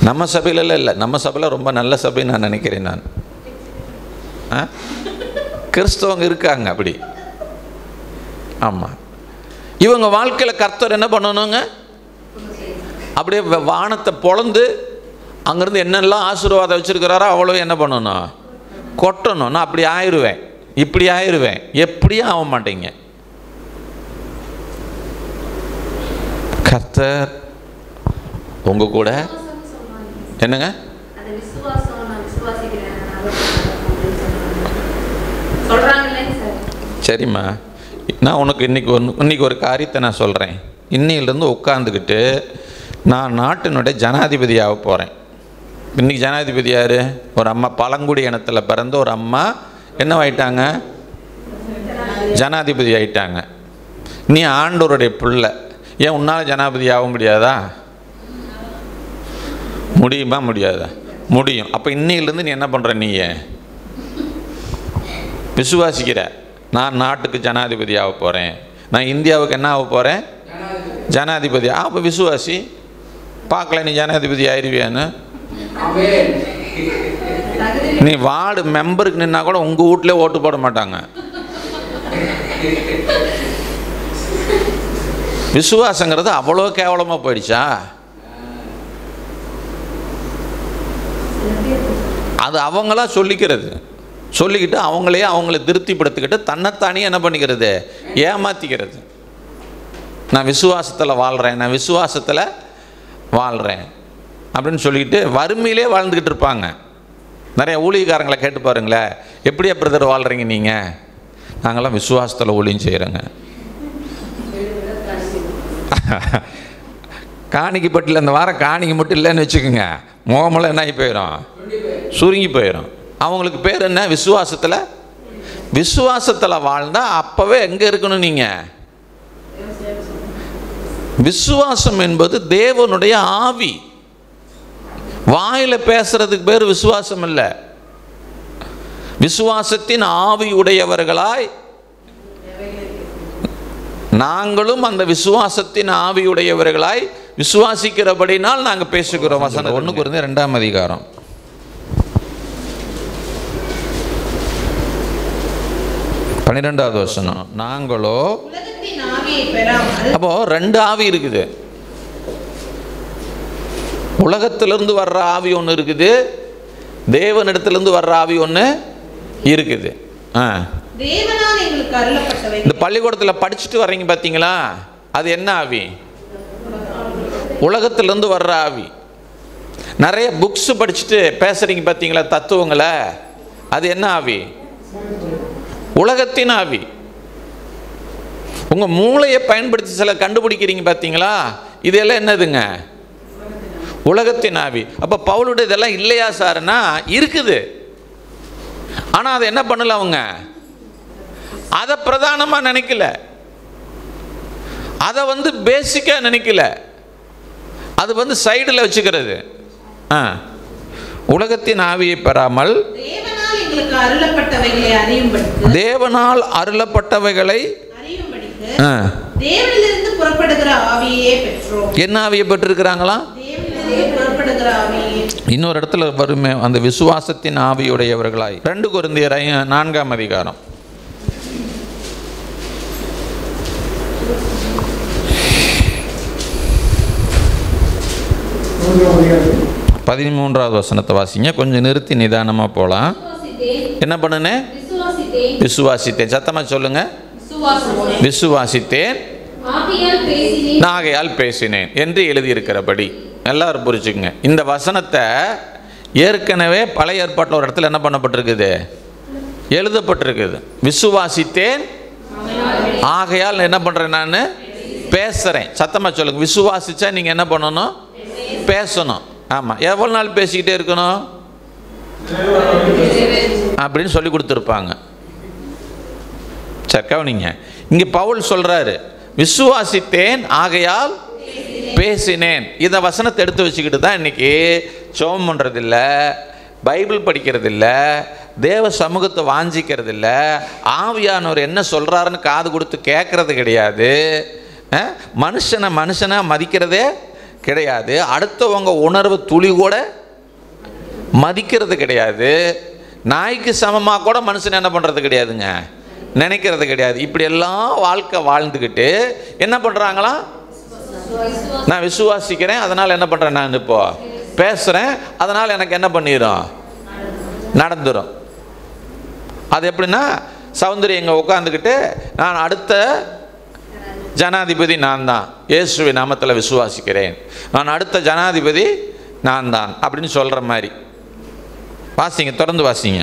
நம்ம சபையில இல்லை. நம்ம சபையில் ரொம்ப நல்ல சபை நான் நினைக்கிறேன். நான் கிறிஸ்தவங்க இருக்காங்க அப்படி. ஆமாம். இவங்க வாழ்க்கையில் கர்த்தர் என்ன பண்ணணுங்க? அப்படியே வானத்தை பொளந்து அங்கேருந்து என்னெல்லாம் ஆசீர்வாதம் வச்சுருக்கிறாரோ அவ்வளோ என்ன பண்ணணும்? கொட்டணும். நான் அப்படி ஆயிடுவேன், இப்படி ஆயிடுவேன். எப்படியும் ஆக மாட்டேங்க. கர்த்தர் உங்க கூட என்னங்க? சரிம்மா, நான் உனக்கு இன்னைக்கு ஒரு காரியத்தை நான் சொல்கிறேன். இன்னிலிருந்து உட்காந்துக்கிட்டு நான் நாட்டினுடைய ஜனாதிபதியாக போகிறேன். இன்றைக்கி ஜனாதிபதி யார்? ஒரு அம்மா, பழங்குடி இனத்தில் பிறந்த ஒரு அம்மா என்னவாயிட்டாங்க? ஜனாதிபதி ஆயிட்டாங்க. நீ ஆண்டவருடைய பிள்ளை, ஏன் உன்னால் ஜனாதிபதி ஆக முடியாதா? முடியுமா? முடியாதா? முடியும். அப்போ இன்னையிலேருந்து நீ என்ன பண்ணுற? நீ விசுவாசிக்கிற, நான் நாட்டுக்கு ஜனாதிபதி ஆக போகிறேன், நான் இந்தியாவுக்கு என்ன ஆக போகிறேன், ஜனாதிபதி. அப்போ விசுவாசி. பார்க்கல நீ ஜனாதிபதி ஆயிடுவியான்னு. நீ வார்டு மெம்பருக்கு நின்னா கூட உங்கள் வீட்டிலே ஓட்டு போட மாட்டாங்க. விசுவாசங்கிறது அவ்வளோ கேவலமாக போயிடுச்சா? அது அவங்களா சொல்லிக்கிட்டு அவங்கள திருப்திப்படுத்திக்கிட்டு தன்னைத்தானே என்ன பண்ணிக்கிறது, ஏமாற்றிக்கிறது. நான் விசுவாசத்தில் வாழ்கிறேன் அப்படின்னு சொல்லிக்கிட்டு வறுமையிலே வாழ்ந்துக்கிட்டு இருப்பாங்க. நிறைய ஊழியக்காரங்களை கேட்டு பாருங்களேன், எப்படியா பிரதர் வாழ்கிறீங்க நீங்கள்? நாங்களாம் விசுவாசத்தில் ஊழியம் செய்கிறோங்க. காணிக்கப்பட்டில் இந்த வாரம் காணிக்கை மட்டும் இல்லைன்னு வச்சுக்கோங்க, முகமெல்லாம் என்ன ஆகி போயிடும், சுருங்கி போயிடும். அவங்களுக்கு பேர் என்ன, விசுவாசத்தில் வாழ்ந்தால் அப்போவே எங்கே இருக்கணும் நீங்கள்? விசுவாசம் என்பது தேவனுடைய ஆவி. வாயில் பேசுறதுக்கு பேர் விசுவாசம் இல்லை. விசுவாசத்தின் ஆவி உடையவர்களாய் நாங்களும் அந்த விசுவாசத்தின் ஆவியுடையவர்களாய் விசுவாசிக்கிறபடினால் நாங்கள் பேசுகிறோம். வசனம் 1 கொரிந்தியர் 2ஆம் அதிகாரம் 12வது வசனம். நாங்களோ, அப்போ 2 ஆவி இருக்குது. உலகத்திலிருந்து வர்ற ஆவி ஒன்று இருக்குது, தேவனிடத்திலிருந்து வர்ற ஆவி ஒன்று இருக்குது. இந்த பள்ளிக்கூடத்தில் படிச்சுட்டு வர்றீங்க பார்த்தீங்களா, அது என்ன ஆவி? உலகத்திலிருந்து வர்ற ஆவி. நிறைய புக்ஸ் படிச்சுட்டு பேசுறீங்க பார்த்தீங்களா தத்துவங்களை, அது என்ன ஆவி? உலகத்தின் ஆவி. உங்கள் மூளையை பயன்படுத்தி சில கண்டுபிடிக்கிறீங்க பார்த்தீங்களா, இதெல்லாம் என்னதுங்க? உலகத்தின் ஆவி. அப்போ பவுலுடைய இதெல்லாம் இல்லையா சார்னா இருக்குது. ஆனால் அதை என்ன பண்ணல, அவங்க அதை பிரதானமாக நினைக்கல, அதை பேசிக்காக நினைக்கல, அது சைடில் வச்சுக்கிறது. உலகத்தின் ஆவியை பெறாமல் தேவனால் அருளப்பட்டவைகளை என்ன ஆவியை பெற்றிருக்கிறாங்களா? இன்னொரு இடத்துல வருமே, அந்த விசுவாசத்தின் ஆவியுடையவர்களாய். 2 கொரிந்தியர் 4ஆம் அதிகாரம் 13வது வசனத்தை வாசிங்க. கொஞ்சம் நிறுத்தி நிதானமா போலாம். என்ன பண்ணுனே? விசுவாசித்தேன். சத்தமா சொல்லுங்க. விசுவாசித்தேன், ஆகையால் பேசினேன் என்று எழுதியிருக்கிறபடி. எல்லாரும் புரிச்சுக்குங்க. இந்த வசனத்தை ஏற்கனவே பழைய ஏற்பாட்டில் ஒரு இடத்துல என்ன பண்ணப்பட்டிருக்குது, எழுதப்பட்டிருக்குது. விசுவாசித்தேன், ஆகையால் என்ன பண்ணுறேன், நான் பேசுகிறேன். சத்தமாக சொல்லுங்க. விசுவாசிச்சா நீங்கள் என்ன பண்ணணும்? பேசணும். ஆமாம். எவ்வளோ நாள் பேசிக்கிட்டே இருக்கணும் அப்படின்னு சொல்லி கொடுத்துருப்பாங்க. சரி கவனிங்க. இங்கே பவுல் சொல்கிறாரு, விசுவாசித்தேன் ஆகையால் பேசினேன். இந்த வசனத்தை எடுத்து வச்சுக்கிட்டு தான் இன்றைக்கி ஜெபம் பண்ணுறதில்ல, பைபிள் படிக்கிறதில்ல, தேவ சமூகத்தை வாஞ்சிக்கிறதில்ல, ஆவியானவர் என்ன சொல்கிறாருன்னு காது கொடுத்து கேட்குறது கிடையாது, மனுஷனாக மதிக்கிறதே கிடையாது, அடுத்தவங்க உணர்வு துளி கூட மதிக்கிறது கிடையாது, நாய்க்கு சமமாக கூட மனுஷன் என்ன பண்ணுறது கிடையாதுங்க, நினைக்கிறது கிடையாது. இப்படி எல்லாம் வாழ்க்கை வாழ்ந்துக்கிட்டு என்ன பண்ணுறாங்களா, நான் விசுவாசிக்கிறேன் அதனால் என்ன பண்ணுறேன், நான் இப்போ பேசுகிறேன் அதனால் எனக்கு என்ன பண்ணிடும், நடந்துடும். அது எப்படின்னா, சௌந்தரி இங்கே உட்காந்துக்கிட்டு நான் அடுத்த ஜனாதிபதி நான் தான், இயேசுவின் நாமத்தில் விசுவாசிக்கிறேன், நான் அடுத்த ஜனாதிபதி நான் தான் அப்படின்னு சொல்கிற மாதிரி. வாசிங்க, தொடர்ந்து வாசிங்க.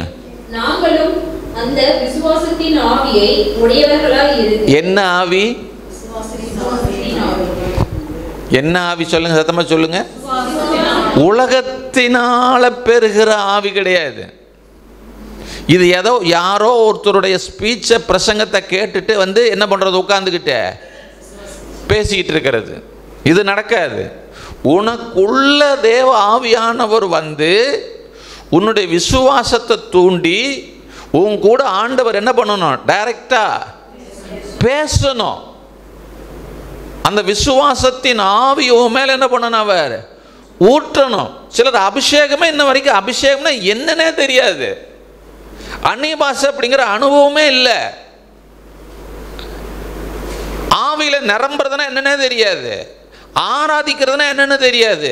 நாங்களும் அந்த விசுவாசத்தின் ஆவியை உடையவர்களாய் இருக்கிறோம். என்ன ஆவி? என்ன ஆவி சொல்லுங்க, சத்தமா சொல்லுங்க. உலகத்தினால பெறுகிற ஆவி கிடையாது. இது ஏதோ யாரோ ஒருத்தருடைய ஸ்பீச்சை பிரசங்கத்தை கேட்டுட்டு என்ன பண்றது, உட்கார்ந்துக்கிட்டு பேசிக்கிட்டு இருக்கிறது. இது நடக்காது. உனக்குள்ள தேவ ஆவியானவர் உன்னுடைய விசுவாசத்தை தூண்டி உன் கூட ஆண்டவர் என்ன பண்ணணும்? டைரக்டா பேசணும். அந்த விசுவாசத்தின் ஆவி உன் மேல என்ன பண்ணணும்? அவர் ஊற்றணும். சிலர் அபிஷேகமே இன்ன வரைக்கும் அபிஷேகம்னா என்னன்னே தெரியாது. அந்நிய பாஷை அப்படிங்கிற அனுபவமே இல்லை. ஆவியில நிரம்புறதுனா என்னன்னே தெரியாது. ஆராதிக்கிறதுனா என்னன்னு தெரியாது.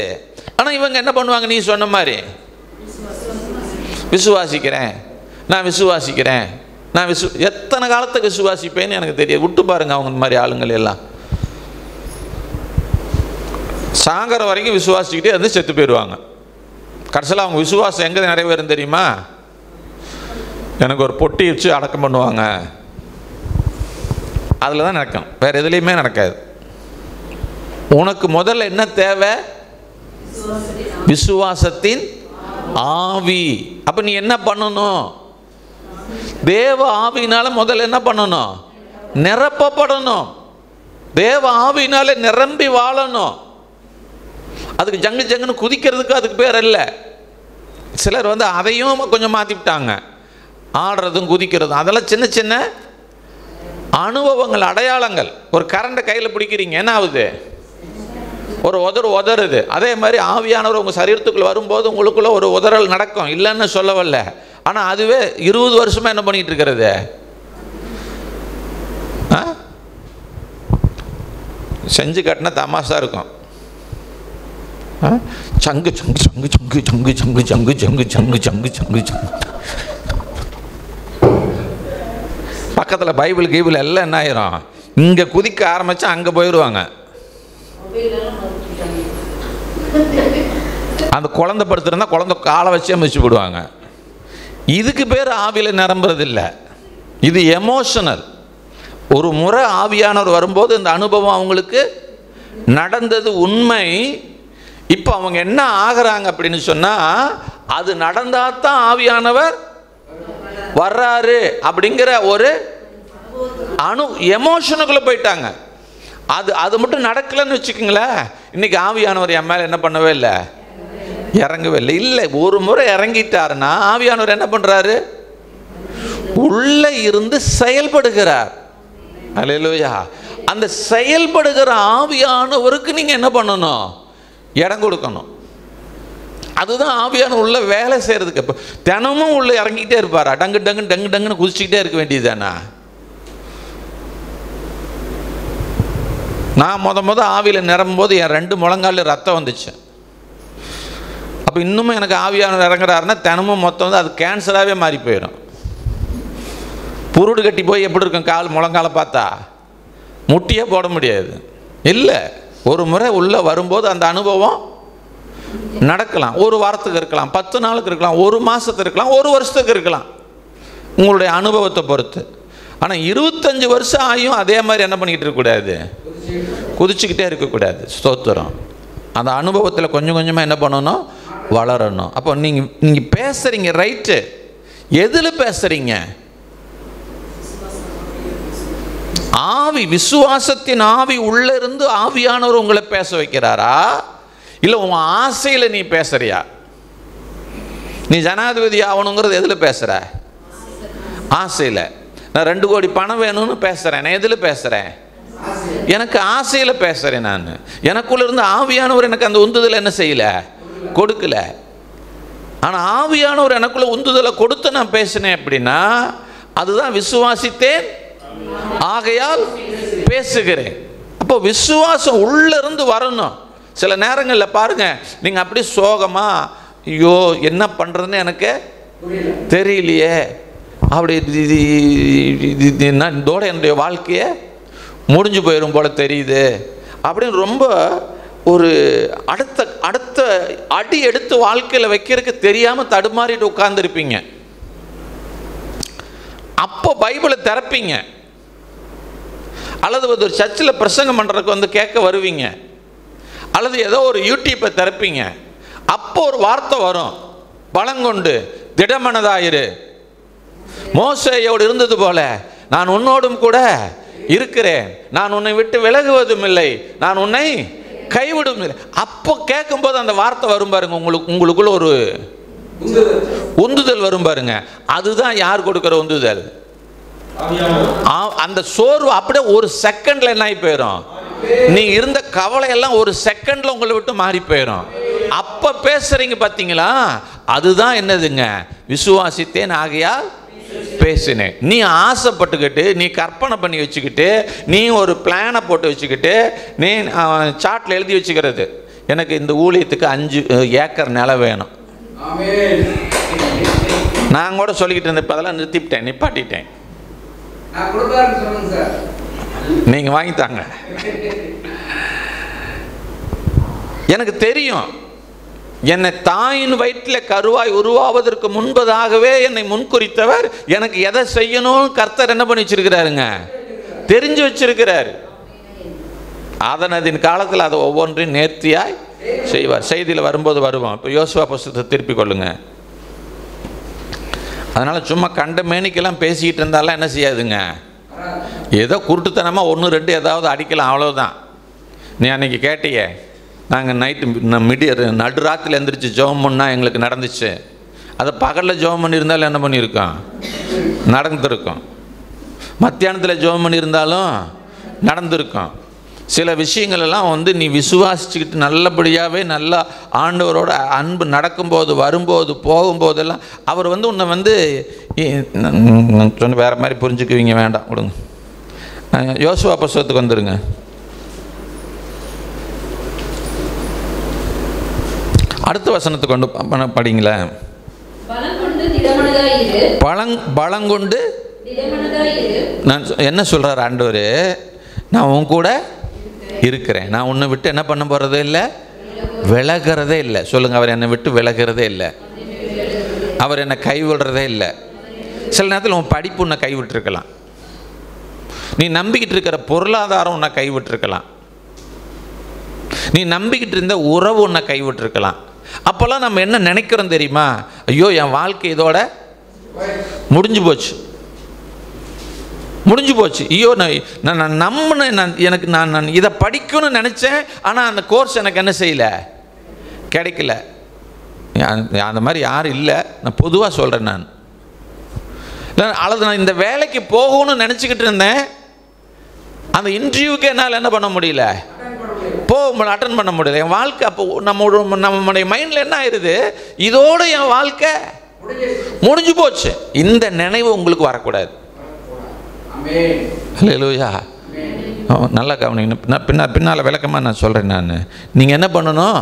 ஆனா இவங்க என்ன பண்ணுவாங்க? நீ சொன்ன மாதிரி விசுவாசிக்கிறேன், நான் விசுவாசிக்கிறேன், நான் எத்தனை காலத்துக்கு விசுவாசிப்பேன்னு எனக்கு தெரியாது. விட்டு பாருங்க அவங்க மாதிரி ஆளுங்கள் எல்லாம் சாகர வரைக்கும் விசுவாசிக்கிட்டே வந்து செத்து போயிடுவாங்க. கடைசியில் அவங்க விசுவாசம் எங்கே நிறைவேறும் தெரியுமா? எனக்கு ஒரு பொட்டி வச்சு அடக்கம் பண்ணுவாங்க, அதில் தான் நடக்கும், வேறு எதுலேயுமே நடக்காது. உனக்கு முதல்ல என்ன தேவை? விசுவாசத்தின் ஆவி. அப்போ நீ என்ன பண்ணணும்? தேவ ஆவியினால முதல்ல என்ன பண்ணணும்? நிரப்பப்படணும். தேவ ஆவியினால நிரம்பி வாழணும். அதுக்கு ஜங்கு ஜங்குன்னு குதிக்கிறதுக்கு அதுக்கு பேர் இல்லை. சிலர் வந்து அதையும் கொஞ்சம் மாற்றிவிட்டாங்க. ஆடுறதும் குதிக்கிறதும் அதெல்லாம் சின்ன சின்ன அனுபவங்கள், அடையாளங்கள். ஒரு கரண்டை கையில் பிடிக்கிறீங்க, என்ன ஆகுது? ஒரு உதறுது. அதே மாதிரி ஆவியானவர் உங்கள் சரீரத்துக்குள்ள வரும்போது உங்களுக்குள்ள ஒரு உதறல் நடக்கும், இல்லைன்னு சொல்லவில்லை. ஆனால் அதுவே 20 வருஷமாக என்ன பண்ணிட்டு இருக்கிறது? செஞ்சு கட்டின தமாஷா இருக்கும். சங்கு சங்கு சங்கு சங்கு சங்கு சங்கு சங்கு சங்கு சங்கு சங்கு சங்கு சங்கு. பக்கத்தில் பைபிள் கீபிள் எல்லாம் என்ன ஆயிரும்? இங்கே குதிக்க ஆரம்பிச்சா அங்கே போயிடுவாங்க. அந்த குழந்தை படுத்துருந்தா குழந்தை காலை வச்சே மிதிச்சு போடுவாங்க. இதுக்கு பேர் ஆவியில் நிரம்புறது இல்லை, இது எமோஷனல். ஒரு முறை ஆவியானவர் வரும்போது இந்த அனுபவம் அவங்களுக்கு நடந்தது உண்மை. இப்போ அவங்க என்ன ஆகிறாங்க அப்படின்னு சொன்னால், அது நடந்தால் தான் ஆவியானவர் வர்றாரு அப்படிங்கிற ஒரு எமோஷனுக்குள்ளே போயிட்டாங்க. அது மட்டும் நடக்கலைன்னு வச்சுக்கோங்களேன், இன்னைக்கு ஆவியானவர் என் மேலே என்ன பண்ணவே இல்லை, இறங்கவே இல்லை. இல்லை, ஒரு முறை இறங்கிட்டாருன்னா ஆவியானவர் என்ன பண்ணுறாரு? உள்ளே இருந்து செயல்படுகிறார். அல்லேலூயா. அந்த செயல்படுகிற ஆவியானவருக்கு நீங்கள் என்ன பண்ணணும்? இடம் கொடுக்கணும். அதுதான் ஆவியான உள்ள வேலை செய்கிறதுக்கு. இப்போ தினமும் உள்ள இறங்கிக்கிட்டே இருப்பாரா? டங்கு டங்கு டங்கு டங்குன்னு குதிச்சுக்கிட்டே இருக்க வேண்டியதுதானா? நான் முத ஆவியில் நிரம்பும்போது என் 2 முழங்காலில் ரத்தம் வந்துச்சு. அப்போ இன்னமும் எனக்கு ஆவியானவர் இறங்குறாருன்னா தினமும் மொத்தம் வந்து அது கேன்சராகவே மாறி போயிடும். புருடு கட்டி போய் எப்படி இருக்கும் கால் முழங்கால பார்த்தா? முட்டியே போட முடியாது. இல்லை, ஒரு முறை உள்ளே வரும்போது அந்த அனுபவம் நடக்கலாம். 1 வாரத்துக்கு இருக்கலாம், 10 நாளுக்கு இருக்கலாம், 1 மாதத்துக்கு இருக்கலாம், 1 வருஷத்துக்கு இருக்கலாம், உங்களுடைய அனுபவத்தை பொறுத்து. ஆனால் 25 வருஷம் ஆகியும் அதே மாதிரி என்ன பண்ணிக்கிட்டு இருக்கக்கூடாது? குதிச்சுக்கிட்டே இருக்கக்கூடாது. ஸ்தோத்திரம். அந்த அனுபவத்தில் கொஞ்சம் கொஞ்சமாக என்ன பண்ணணும்? வளரணும். அப்போ நீங்கள் பேசுகிறீங்க, ரைட்டு. எதில் பேசுகிறீங்க? ஆவி, விசுவாசத்தின் ஆவி உள்ள இருந்து ஆவியானவர் உங்களை பேச வைக்கிறாரா, இல்லை உன் ஆசையில் நீ பேசுறியா? நீ ஜனாதிபதி ஆகணுங்கிறது எதில் பேசுகிற? ஆசையில். நான் 2 கோடி பணம் வேணும்னு பேசுகிறேன், நான் எதில் பேசுகிறேன்? எனக்கு ஆசையில் பேசுகிறேன். நான் எனக்குள்ள இருந்து ஆவியானவர் எனக்கு அந்த உந்துதலை என்ன செய்யலை, கொடுக்கல. ஆனால் ஆவியானவர் எனக்குள்ள உந்துதலை கொடுத்து நான் பேசினேன் அப்படின்னா அதுதான் விசுவாசித்தேன் ஆகையால் பேசுகிறேன். அப்போ விசுவாசம் உள்ள இருந்து வரணும். சில நேரங்களில் பாருங்க, நீங்கள் அப்படி சோகமா, ஐயோ என்ன பண்ணுறதுன்னு எனக்கு தெரியலையே, அப்படி இதோட என்னுடைய வாழ்க்கையை முடிஞ்சு போயிடும் போல தெரியுது அப்படின்னு ரொம்ப ஒரு அடுத்த அடி எடுத்து வாழ்க்கையில் வைக்கிறதுக்கு தெரியாமல் தடுமாறிட்டு உட்கார்ந்துருப்பீங்க. அப்போ பைபிளை திறப்பீங்க, அல்லது ஒரு சர்ச்சில் பிரசங்கம் பண்ணுறதுக்கு வந்து கேட்க வருவீங்க, அல்லது ஏதோ ஒரு யூடியூப்பை திறப்பீங்க. அப்போ ஒரு வார்த்தை வரும், பலங்கொண்டு திடமனதாயிரு, மோசேயோடு இருந்தது போல நான் உன்னோடும் கூட இருக்கிறேன், நான் உன்னை விட்டு விலகுவதும் இல்லை, நான் உன்னை கைவிடும் இல்லை. அப்போ கேட்கும்போது அந்த வார்த்தை வரும் பாருங்க, உங்களுக்குள்ள ஒரு உந்துதல் வரும் பாருங்க. அதுதான் யார் கொடுக்கிற உந்துதல்? அந்த சோர்வு அப்படியே ஒரு செகண்ட்ல என்ன ஆகி போயிடும். நீ இருந்த கவலை எல்லாம் ஒரு செகண்ட்ல உங்களை விட்டு மாறி போயிடும். அப்ப பேசுறீங்க பாத்தீங்களா, அதுதான் என்னதுங்க? விசுவாசித்தேன் ஆகையால் பேசினேன். நீ ஆசைப்பட்டுக்கிட்டு, நீ கற்பனை பண்ணி வச்சுக்கிட்டு, நீ ஒரு பிளானை போட்டு வச்சுக்கிட்டு, நீ சாட்டில் எழுதி வச்சுக்கிறது, எனக்கு இந்த ஊழியத்துக்கு 5 ஏக்கர் நிலம் வேணும். நான் கூட சொல்லிக்கிட்டு இருந்தேன், இப்போ அதெல்லாம் நிறுத்திவிட்டேன், நிப்பாட்டிட்டேன். நீங்க வாங்கித்தாங்க. எனக்கு தெரியும், என்னை தாயின் வயிற்றில் கருவாய் உருவாவதற்கு முன்பதாகவே என்னை முன்குறித்தவர் எனக்கு எதை செய்யணும் கர்த்தர் என்ன பண்ணி வச்சிருக்கிறாருங்க, தெரிஞ்சு வச்சிருக்கிறார். அதனதின் காலத்தில் அதை ஒவ்வொன்றையும் நேர்த்தியாய் செய்வார். செய்தியில் வரும்போது வருவோம். இப்போ யோசுவா புஸ்தகத்தை திருப்பிக் கொள்ளுங்க. அதனால சும்மா கண்ட மேனிக்கெல்லாம் பேசிக்கிட்டு இருந்தாலும் என்ன செய்யாதுங்க, ஏதோ குருட்டுத்தனமாக 1 2 ஏதாவது அடிக்கலாம், அவ்வளோதான். நீ அன்னைக்கு கேட்டியே, நாங்கள் நைட்டு நடுராத்தில் எந்திரிச்சு ஜெபம் பண்ணால் எங்களுக்கு நடந்துச்சு. அதை பகலில் ஜெபம் பண்ணியிருந்தாலும் என்ன பண்ணியிருக்கோம், நடந்துருக்கோம். மத்தியானத்தில் ஜெபம் பண்ணியிருந்தாலும் நடந்திருக்கும். சில விஷயங்கள் எல்லாம் நீ விசுவாசிச்சுக்கிட்டு நல்லபடியாகவே நல்லா ஆண்டவரோட அன்பு நடக்கும்போது, வரும்போது, போகும்போதெல்லாம் அவர் உன்னை சொன்ன வேறு மாதிரி புரிஞ்சுக்குவீங்க, வேண்டாம் விடுங்க. யோசுவா புஸ்தகத்துக்கு வந்துடுங்க. அடுத்த வசனத்தை கொண்டு படிங்களேன். பலங்கொண்டு நான் என்ன சொல்கிறார் ஆண்டவர், நான் உன் கூட இருக்கிறேன், நான் உன்னை விட்டு என்ன பண்ண போகிறதே இல்லை, விலகிறதே இல்லை. சொல்லுங்கள், அவர் என்னை விட்டு விலகிறதே இல்லை, அவர் என்னை கைவிடுறதே இல்லை. சில நேரத்தில் உன் படிப்பு உன்னை கைவிட்டுருக்கலாம், நீ நம்பிக்கிட்டு இருக்கிற பொருளாதாரம் உன்னை கைவிட்டுருக்கலாம், நீ நம்பிக்கிட்டு இருந்த உறவு உன்னை கைவிட்டுருக்கலாம். அப்போல்லாம் நம்ம என்ன நினைக்கிறோம் தெரியுமா, ஐயோ என் வாழ்க்கை இதோட முடிஞ்சு போச்சு, முடிஞ்சு போச்சு. ஐயோ நான் நம்பினேன், எனக்கு நான் இதை படிக்கணும்னு நினச்சேன், ஆனால் அந்த கோர்ஸ் எனக்கு என்ன செய்யலை, கிடைக்கல. அந்த மாதிரி யாரும் இல்லை, நான் பொதுவாக சொல்கிறேன். அல்லது நான் இந்த வேலைக்கு போகணும்னு நினச்சிக்கிட்டு இருந்தேன், அந்த இன்டர்வியூக்கு என்னால் என்ன பண்ண முடியல, அட்டன் பண்ண முடியல. என் வாழ்க்கை அப்போ நம்முடைய மைண்டில் என்ன ஆயிடுது, இதோடு என் வாழ்க்கை முடிஞ்சு போச்சு. இந்த நினைவு உங்களுக்கு வரக்கூடாது. ஹல்லேலூயா. நல்லா கவனிங்க, பின்னால் விளக்கமாக நான் சொல்கிறேன். நீங்கள் என்ன பண்ணணும்,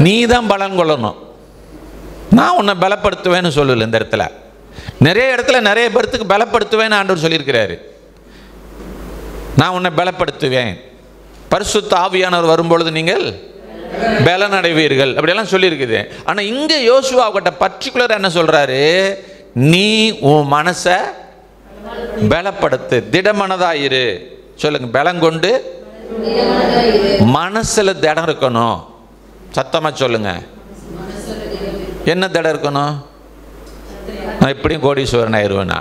நீ தான் பலன் கொள்ளணும். நான் உன்னை பலப்படுத்துவேன்னு சொல்லல. இந்த இடத்துல நிறைய இடத்துல நிறைய பேர்த்துக்கு பலப்படுத்துவேன்னு ஆண்டவர் சொல்லியிருக்கிறாரு. நான் உன்னை பலப்படுத்துவேன், பரிசுத்த ஆவியானவர் வரும்பொழுது நீங்கள் பலன் அடைவீர்கள், அப்படியெல்லாம் சொல்லியிருக்குது. ஆனால் இங்கே யோசுவா கிட்ட பர்டிகுலர் என்ன சொல்கிறாரு, நீ உன் மனசை பலப்படுத்து, திடமனதாயிரு. சொல்லுங்க, பலங்கொண்டு மனசில் திடம் இருக்கணும். சத்தமாக சொல்லுங்க, என்ன திடம் இருக்கணும்? நான் எப்படியும் கோடீஸ்வரன் ஆயிடுவேனா?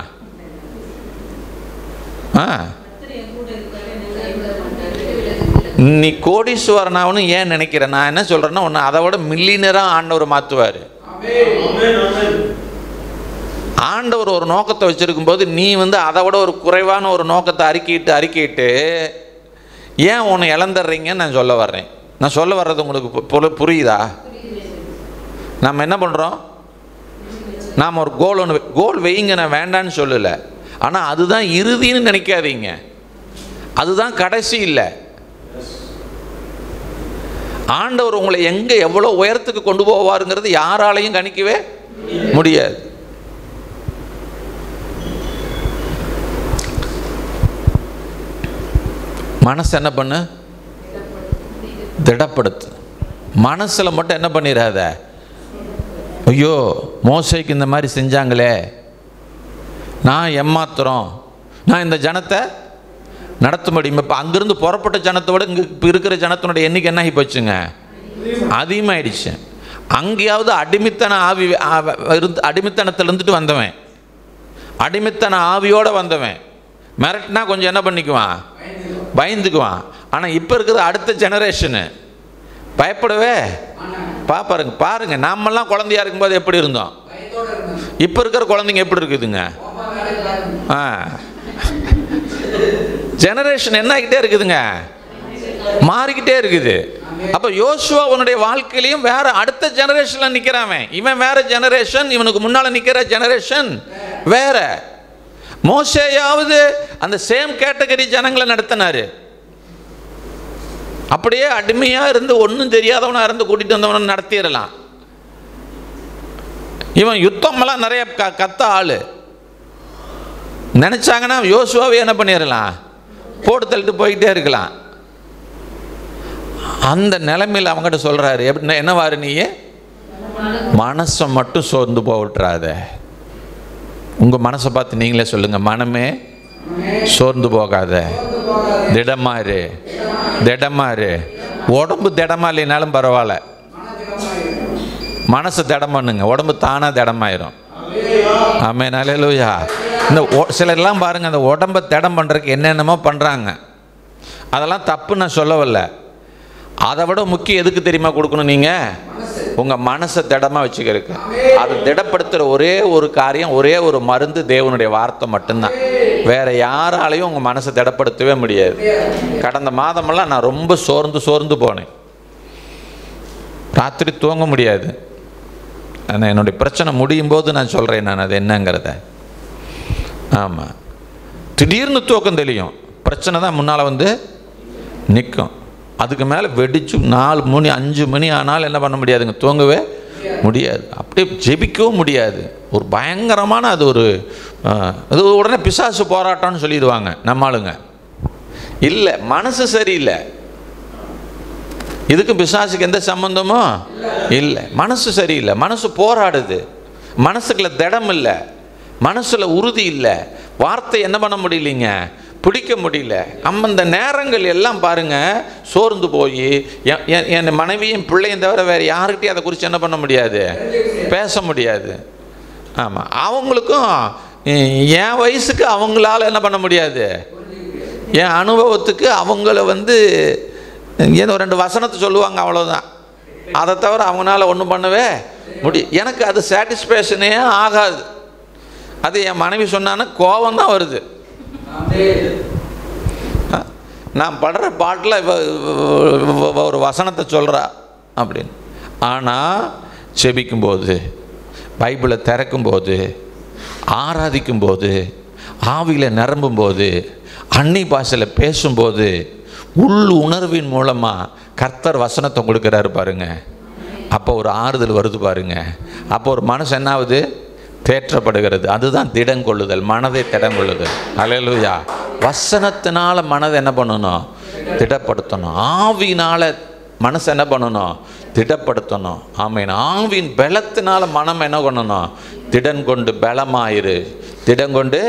நீ கோடீஸ்வரனாவனு ஏன் நினைக்கிற? நான் என்ன சொல்றேன்னா, உன்னை அதை விட மில்லியனராக ஆண்டவர் மாற்றுவார். ஆண்டவர் ஒரு நோக்கத்தை வச்சிருக்கும் போது நீ அதை விட ஒரு குறைவான ஒரு நோக்கத்தை அறிக்கிட்டு ஏன் உன்னை இழந்துடுறீங்கன்னு நான் சொல்ல வர்றேன். நான் சொல்ல வர்றது உங்களுக்கு புரியுதா? நம்ம என்ன பண்ணுறோம், நாம் ஒரு கோல் வைங்க, நான் வேண்டான்னு சொல்லலை, ஆனால் அதுதான் இறுதின்னு நினைக்காதீங்க, அதுதான் கடைசி இல்லை. ஆண்டவர் உங்களை எங்கே எவ்வளோ உயரத்துக்கு கொண்டு போவாருங்கிறது யாராலையும் கணிக்கவே முடியாது. மனசு என்ன பண்ணு, திடப்படுத்து. மனசில் மட்டும் என்ன பண்ணிடாத, ஐயோ மோசேக்கு இந்த மாதிரி செஞ்சாங்களே, நான் ஏமாத்துறோம், நான் இந்த ஜனத்தை நடத்த முடியும். இப்போ அங்கிருந்து புறப்பட்ட ஜனத்தை விட இங்கே இப்போ இருக்கிற ஜனத்தினுடைய எண்ணிக்கை என்ன ஆகி போச்சுங்க, அதிகமாகிடுச்சு. அங்கேயாவது அடிமைத்தன ஆவி அடிமைத்தனத்தில் இருந்துட்டு வந்தவன், அடிமைத்தன ஆவியோடு வந்தவன் மிரட்டினா கொஞ்சம் என்ன பண்ணிக்குவான், பயந்துக்குவான். ஆனால் இப்போ இருக்கிற அடுத்த ஜெனரேஷனு பயப்படவே பாருங்க பாருங்க, நம்மெல்லாம் குழந்தையா இருக்கும்போது எப்படி இருந்தோம், இப்போ இருக்கிற குழந்தைங்க எப்படி இருக்குதுங்க? ஜெனரேஷன் என்ன ஆகிட்டே இருக்குதுங்க, மாறிக்கிட்டே இருக்குது. அப்போ யோசுவா உன்னுடைய வாழ்க்கையிலையும் வேற அடுத்த ஜெனரேஷன்ல நிற்கிறான். இவன் வேற ஜெனரேஷன், இவனுக்கு முன்னால் நிற்கிற ஜெனரேஷன் வேற. மோசேயாவது அந்த சேம் கேட்டகரி ஜனங்களை நடத்தினாரு. அப்படியே அடிமையா இருந்து ஒன்றும் தெரியாதவனா இருந்து கூட்டிட்டு வந்தவன நடத்திடலாம். இவன் யுத்தமெல்லாம் நிறைய கத்த ஆளு. நினைச்சாங்கன்னா யோசுவாவே என்ன பண்ணிடலாம், போட்டு தள்ளிட்டு போயிட்டே இருக்கலாம். அந்த நிலைமையில் அவங்ககிட்ட சொல்றாரு, என்னவாரு, நீயே மனசை மட்டும் சோர்ந்து போவிட்டுறாத. உங்க மனசை பார்த்து நீங்களே சொல்லுங்க, மனமே சோர்ந்து போகாத, திடமாறு திடமாறு. உடம்பு திடமா இல்லைனாலும் பரவாயில்ல, மனசு திடம் பண்ணுங்க, உடம்பு தானா திடமாயிரும். ஆமென், அல்லேலூயா. இந்த சிலர்லாம் பாருங்க, அந்த உடம்பை திடம் பண்றதுக்கு என்னென்னமோ பண்றாங்க. அதெல்லாம் தப்பு நான் சொல்லவில்லை. அதை விட முக்கியம் எதுக்கு தெரியுமா கொடுக்கணும், நீங்க உங்க மனசை திடமா வச்சுக்கிறதுக்கு. அதை திடப்படுத்துற ஒரே ஒரு காரியம், ஒரே ஒரு மருந்து தேவனுடைய வார்த்தை மட்டும்தான். வேற யாராலையும் உங்க மனசை திடப்படுத்தவே முடியாது. கடந்த மாதமெல்லாம் நான் ரொம்ப சோர்ந்து போனேன். ராத்திரி தூங்க முடியாது. என்னுடைய பிரச்சனை முடியும் போது நான் சொல்றேன் நான் அது என்னங்கிறத. ஆமா, திடீர்னு தூக்கம் தெளியும், பிரச்சனை தான் முன்னால வந்து நிற்கும். அதுக்கு மேலே வெடிச்சு 4 மணி 5 மணி ஆனாலும் என்ன பண்ண முடியாதுங்க, தூங்கவே முடியாது. அப்படியே ஜெபிக்கவும் முடியாது. ஒரு பயங்கரமான அது ஒரு அது உடனே பிசாசு போராட்டம்னு சொல்லிடுவாங்க நம்ம ஆளுங்க. இல்லை, மனசு சரியில்லை. இதுக்கு பிசாசுக்கு எந்த சம்பந்தமோ இல்லை. மனசு சரியில்லை, மனசு போராடுது, மனசுக்குள்ள திடம் இல்லை, மனசுல உறுதி இல்லை, வார்த்தை என்ன பண்ண முடியலைங்க, பிடிக்க முடியல. அந்த நேரங்கள் எல்லாம் பாருங்க சோர்ந்து போய் என் மனைவியும் பிள்ளையும் தவிர வேற யாருக்கிட்டையும் அதை குறித்து என்ன பண்ண முடியாது, பேச முடியாது. ஆமாம், அவங்களுக்கும் என் வயசுக்கு அவங்களால என்ன பண்ண முடியாது, என் அனுபவத்துக்கு அவங்கள வந்து ஏதோ 2 வசனத்தை சொல்லுவாங்க, அவ்வளோதான். அதை தவிர அவங்களால ஒன்றும் பண்ணவே முடியும். எனக்கு அது சாட்டிஸ்ஃபேக்ஷனே ஆகாது. அது என் மனைவி சொன்னான்னா கோபம் தான் வருது. நான் படுற பாட்டில் ஒரு வசனத்தை சொல்கிறா அப்படின்னு. ஆனால் செபிக்கும்போது, பைபிளை திறக்கும்போது, ஆராதிக்கும்போது, ஆவியில் நிரம்பும்போது, அன்னி பாஷையில் பேசும்போது, உள் உணர்வின் மூலமாக கர்த்தர் வசனத்தை கொடுக்குறாரு பாருங்க. அப்போ ஒரு ஆறுதல் வருது பாருங்க. அப்போ ஒரு மனசு என்ன ஆகுது, தேற்றப்படுகிறது. அதுதான் திடங்கொள்ளுதல், மனதை திடங்கொள்ளுதல். அல்லேலூயா. வசனத்தினால மனதை என்ன பண்ணணும், திடப்படுத்தணும். ஆவினால மனசை என்ன பண்ணணும், திடப்படுத்தணும். ஆமீன். ஆவின் பலத்தினால மனம் என்ன பண்ணணும், திடன் கொண்டு பலமாயிரு, திடங்கொண்டு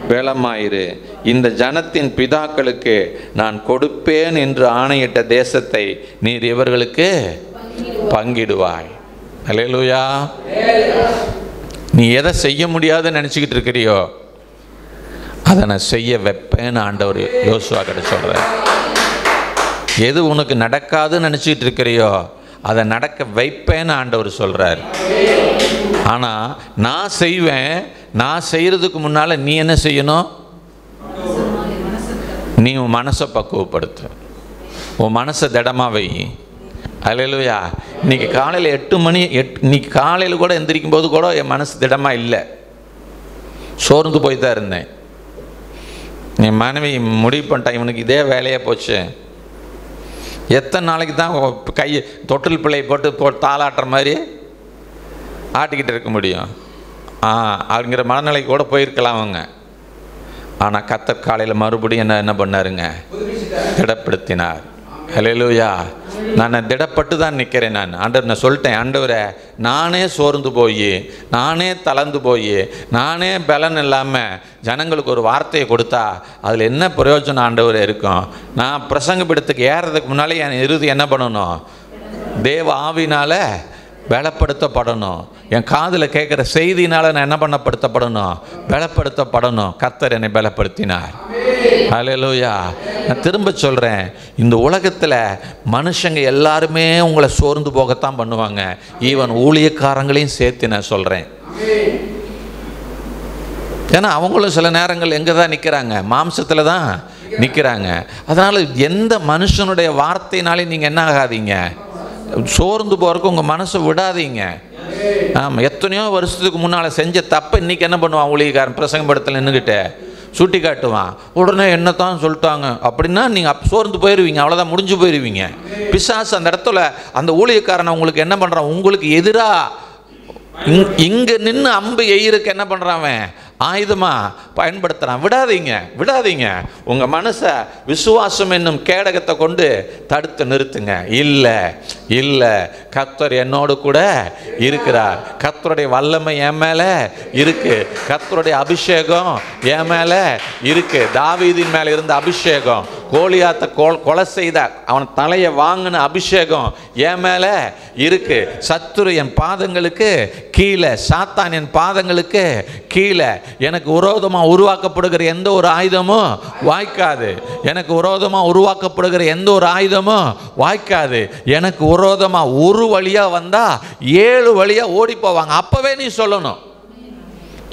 பலமாயிரு. இந்த ஜனத்தின் பிதாக்களுக்கு நான் கொடுப்பேன் என்று ஆணையிட்ட தேசத்தை நீர் இவர்களுக்கு பங்கிடுவாய். அல்லேலூயா. நீ எதை செய்ய முடியாதுன்னு நினச்சிக்கிட்டு இருக்கிறியோ அதை நான் செய்ய வைப்பேன்னு ஆண்டவர் யோசுவா கிட்ட சொல்கிறார். எது உனக்கு நடக்காதுன்னு நினச்சிக்கிட்டு இருக்கிறியோ அதை நடக்க வைப்பேன்னு ஆண்டவர் சொல்கிறார். ஆனால் நான் செய்வேன். நான் செய்கிறதுக்கு முன்னால் நீ என்ன செய்யணும், நீ உன் மனசை பக்குவப்படுத்து, உன் மனசை திடமாக வை. அல்லேலூயா. இன்னைக்கு காலையில் 8 மணி இன்னைக்கு காலையில் கூட எந்திரிக்கும் போது கூட என் மனசு திடமாக இல்லை, சோர்ந்து போய் தான் இருந்தேன். என் மனைவி முடிவு பண்ணிட்டேன், இவனுக்கு இதே வேலையாக போச்சு, எத்தனை நாளைக்கு தான் கையை தொட்டில் பிள்ளை போட்டு தாளாட்டுற மாதிரி ஆட்டிக்கிட்டு இருக்க முடியும். அப்படிங்கிற மனநிலைக்கு கூட போயிருக்கலாம் அவங்க. ஆனால் கர்த்தர் காலையில் மறுபடியும் என்ன பண்ணாருங்க, திடப்படுத்தினார். அல்லேலூயா. நான் திடப்பட்டு தான் நிற்கிறேன். நான் சொல்லிட்டேன், ஆண்டவரே நானே சோர்ந்து போய், நானே தளர்ந்து போய், நானே பலன் இல்லாமல் ஜனங்களுக்கு ஒரு வார்த்தையை கொடுத்தா அதில் என்ன பிரயோஜனம் ஆண்டவரே இருக்கும்? நான் பிரசங்கப்படத்துக்கு ஏறதுக்கு முன்னாலே என் இறுதி என்ன பண்ணணும், தேவ ஆவினால் பலப்படுத்தப்படணும். என் காதில் கேட்குற செய்தினால் நான் என்ன பண்ணப்படுத்தப்படணும்? பலப்படுத்தப்படணும். கர்த்தர் என்னை பலப்படுத்தினார். ஹல்லேலூயா. நான் திரும்ப சொல்கிறேன், இந்த உலகத்தில் மனுஷங்க எல்லாருமே உங்களை சோர்ந்து போகத்தான் பண்ணுவாங்க. ஈவன் ஊழியக்காரங்களையும் சேர்த்து நான் சொல்கிறேன். ஏன்னா அவங்களும் சில நேரங்கள் எங்கே தான் நிற்கிறாங்க? மாம்சத்தில் தான் நிற்கிறாங்க. அதனால் எந்த மனுஷனுடைய வார்த்தையினாலே நீங்கள் என்ன ஆகாதீங்க? சோர்ந்து போகிறதுக்கு உங்கள் மனசை விடாதீங்க. ஆமாம், எத்தனையோ வருஷத்துக்கு முன்னால் செஞ்ச தப்பை இன்றைக்கி என்ன பண்ணுவான்? ஊழியக்காரன் பிரசங்க படத்தில் நின்றுக்கிட்டு சுட்டி காட்டுவான். உடனே என்னத்தான் சொல்லிட்டாங்க அப்படின்னா நீங்கள் சோர்ந்து போயிடுவீங்க. அவ்வளோதான், முடிஞ்சு போயிடுவீங்க. பிசாசு அந்த இடத்துல அந்த ஊழியக்காரனை உங்களுக்கு என்ன பண்ணுறான்? உங்களுக்கு எதிராக இங்கே நின்று அம்பு எயிருக்கு என்ன பண்ணுறான்? ஆயுதமாக பயன்படுத்துகிறான். விடாதீங்க. உங்கள் மனசை விசுவாசம் என்னும் கேடகத்தை கொண்டு தடுத்து நிறுத்துங்க. இல்லை கர்த்தர் என்னோடு கூட இருக்கிறார். கர்த்தருடைய வல்லமை என் மேலே இருக்குது. கர்த்தருடைய அபிஷேகம் என் மேலே இருக்குது. தாவீதின் மேலே இருந்த அபிஷேகம், கோலியாத்தை கொலை செய்த அவன் தலையை வாங்கின அபிஷேகம் என் மேலே இருக்கு. சத்துரு என் பாதங்களுக்கு கீழே, சாத்தான் என் பாதங்களுக்கு கீழே. எனக்கு விரோதமாக உருவாக்கப்படுகிற எந்த ஒரு ஆயுதமும் வாய்க்காது. எனக்கு விரோதமாக உருவாக்கப்படுகிற எந்த ஒரு ஆயுதமும் வாய்க்காது. எனக்கு விரோதமாக ஒரு வழியாக வந்தால் 7 வழியாக ஓடி போவாங்க. அப்பவே நீ சொல்லணும்,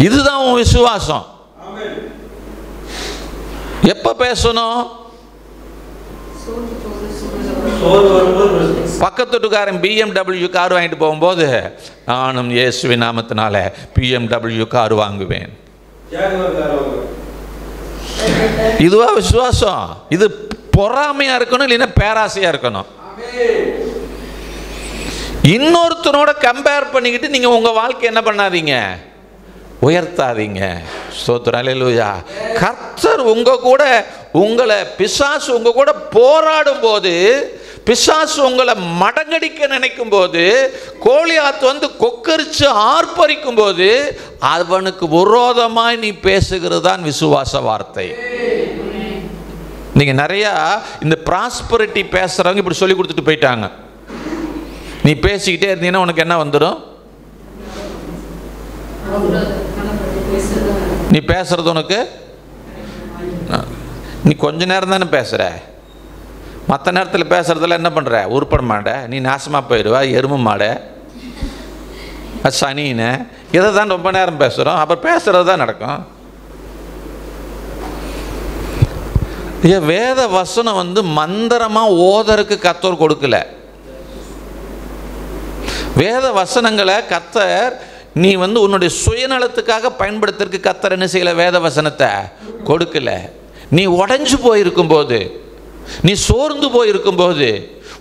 இதுதான் உன் விசுவாசம். எப்ப பேசணும்? பக்கத்துட்டுக்காரன் BMW கார் வாங்கிட்டு போகும்போது, நானும் இயேசுவின் நாமத்தினால BMW கார் வாங்குவேன். இதுவா விசுவாசம்? இது பொறாமையா இருக்கணும், இல்லைன்னா பேராசையா இருக்கணும். இன்னொருத்தனோட கம்பேர் பண்ணிக்கிட்டு நீங்க உங்க வாழ்க்கை என்ன பண்ணாதீங்க? உயர்த்தாதீங்க. ஸ்தோத்திரம். அல்லேலூயா. கர்த்தர் உங்க கூட, உங்களை பிசாசு உங்க கூட போராடும் போது, பிசாசு உங்களை மடங்கடிக்க நினைக்கும் போது, கோலியாத் வந்து கொக்கரிச்சு ஆர்ப்பரிக்கும் போது, அவனுக்கு விரோதமாய் நீ பேசுகிறது தான் விசுவாச வார்த்தை. நீங்க நிறைய இந்த ப்ராஸ்பரிட்டி பேசுறவங்க இப்படி சொல்லி கொடுத்துட்டு போயிட்டாங்க. நீ பேசிக்கிட்டே இருந்தீங்கன்னா உனக்கு என்ன வந்துடும்? நீ பேசுறது உனக்கு, நீ கொஞ்ச நேரம் தானே பேசுற, மற்ற நேரத்தில் பேசுறதுல என்ன பண்ற? உருப்பட மாட, நீ நாசமா போயிடுவா, எருமை மாட, சனின்னு இதை தான் ரொம்ப நேரம் பேசுறோம். அப்புறம் பேசுறது தான் நடக்கும். வேத வசனம் வந்து மந்திரமா ஓதருக்கு கர்த்தர் கொடுக்கல. வேத வசனங்களை கர்த்தர் நீ வந்து உன்னுடைய சுயநலத்துக்காக பயன்படுத்துறதுக்கு கர்த்தர் என்ன செய்யல? வேத வசனத்தை கொடுக்கல. நீ உடைஞ்சு போயிருக்கும் போது, நீ சோர்ந்து போயிருக்கும் போது,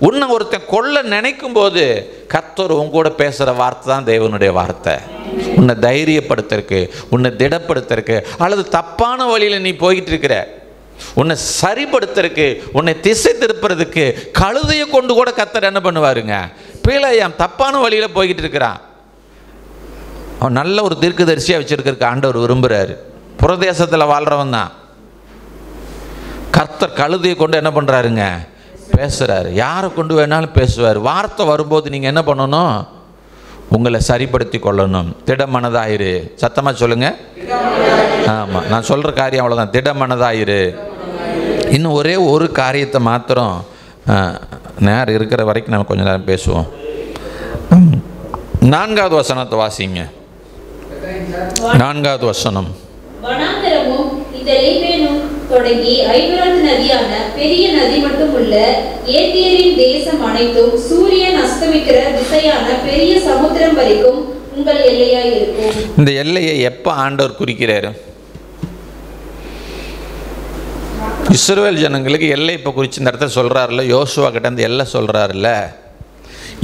உன்னை ஒருத்தன் கொல்ல நினைக்கும் போது, கர்த்தர் உன் கூட பேசுகிற வார்த்தை தான் தேவனுடைய வார்த்தை. உன்னை தைரியப்படுத்துறதுக்கு, உன்னை திடப்படுத்துறதுக்கு, அல்லது தப்பான வழியில் நீ போயிட்டு இருக்கிற உன்னை சரிப்படுத்துறதுக்கு, உன்னை திசை திருப்புறதுக்கு கழுதையை கொண்டு கூட கர்த்தர் என்ன பண்ணுவாருங்க? பிழையாம் தப்பான வழியில் போய்கிட்டு இருக்கிறான். அவன் நல்ல ஒரு தீர்க்கதரிசியாக வச்சிருக்கிறதுக்கு ஆண்டவர் விரும்புகிறாரு. புரதேசத்தில் வாழ்கிறவன் தான். கர்த்தர் கழுதையை கொண்டு என்ன பண்ணுறாருங்க? பேசுகிறாரு. யாரை கொண்டு வேணாலும் பேசுவார். வார்த்தை வரும்போது நீங்கள் என்ன பண்ணணும்? உங்களை சரிப்படுத்தி கொள்ளணும். திடமனதாயிரு. சத்தமாக சொல்லுங்க. ஆமாம், நான் சொல்கிற காரியம் அவ்வளோதான். திடமனதாயிரு. இன்னும் ஒரே ஒரு காரியத்தை மாத்திரம், நேரம் இருக்கிற வரைக்கும் நம்ம கொஞ்ச நேரம் பேசுவோம். 4வது வசனத்தை வாசிங்க. 4வது வசனம். வனாந்தரமும் இந்த லேபேனும் தொடங்கி ஐபிராத் நதியான பெரிய நதி மட்டும் உள்ள ஏத்தியரின் தேசம் அனைத்தும் சூரியன் அஸ்தமிக்கிற திசையான பெரிய சமுத்திரம் வரைக்கும் உங்கள் எல்லையாய் இருக்கும். இந்த எல்லையை எப்ப ஆண்டவர் குறிக்கிறாரு? இஸ்ரவேல் ஜனங்களுக்கு எல்லை இப்போ குறித்து இந்த இடத்துல சொல்கிறாருல்ல, யோசுவா கிட்ட இந்த எல்லை சொல்கிறாருல்ல.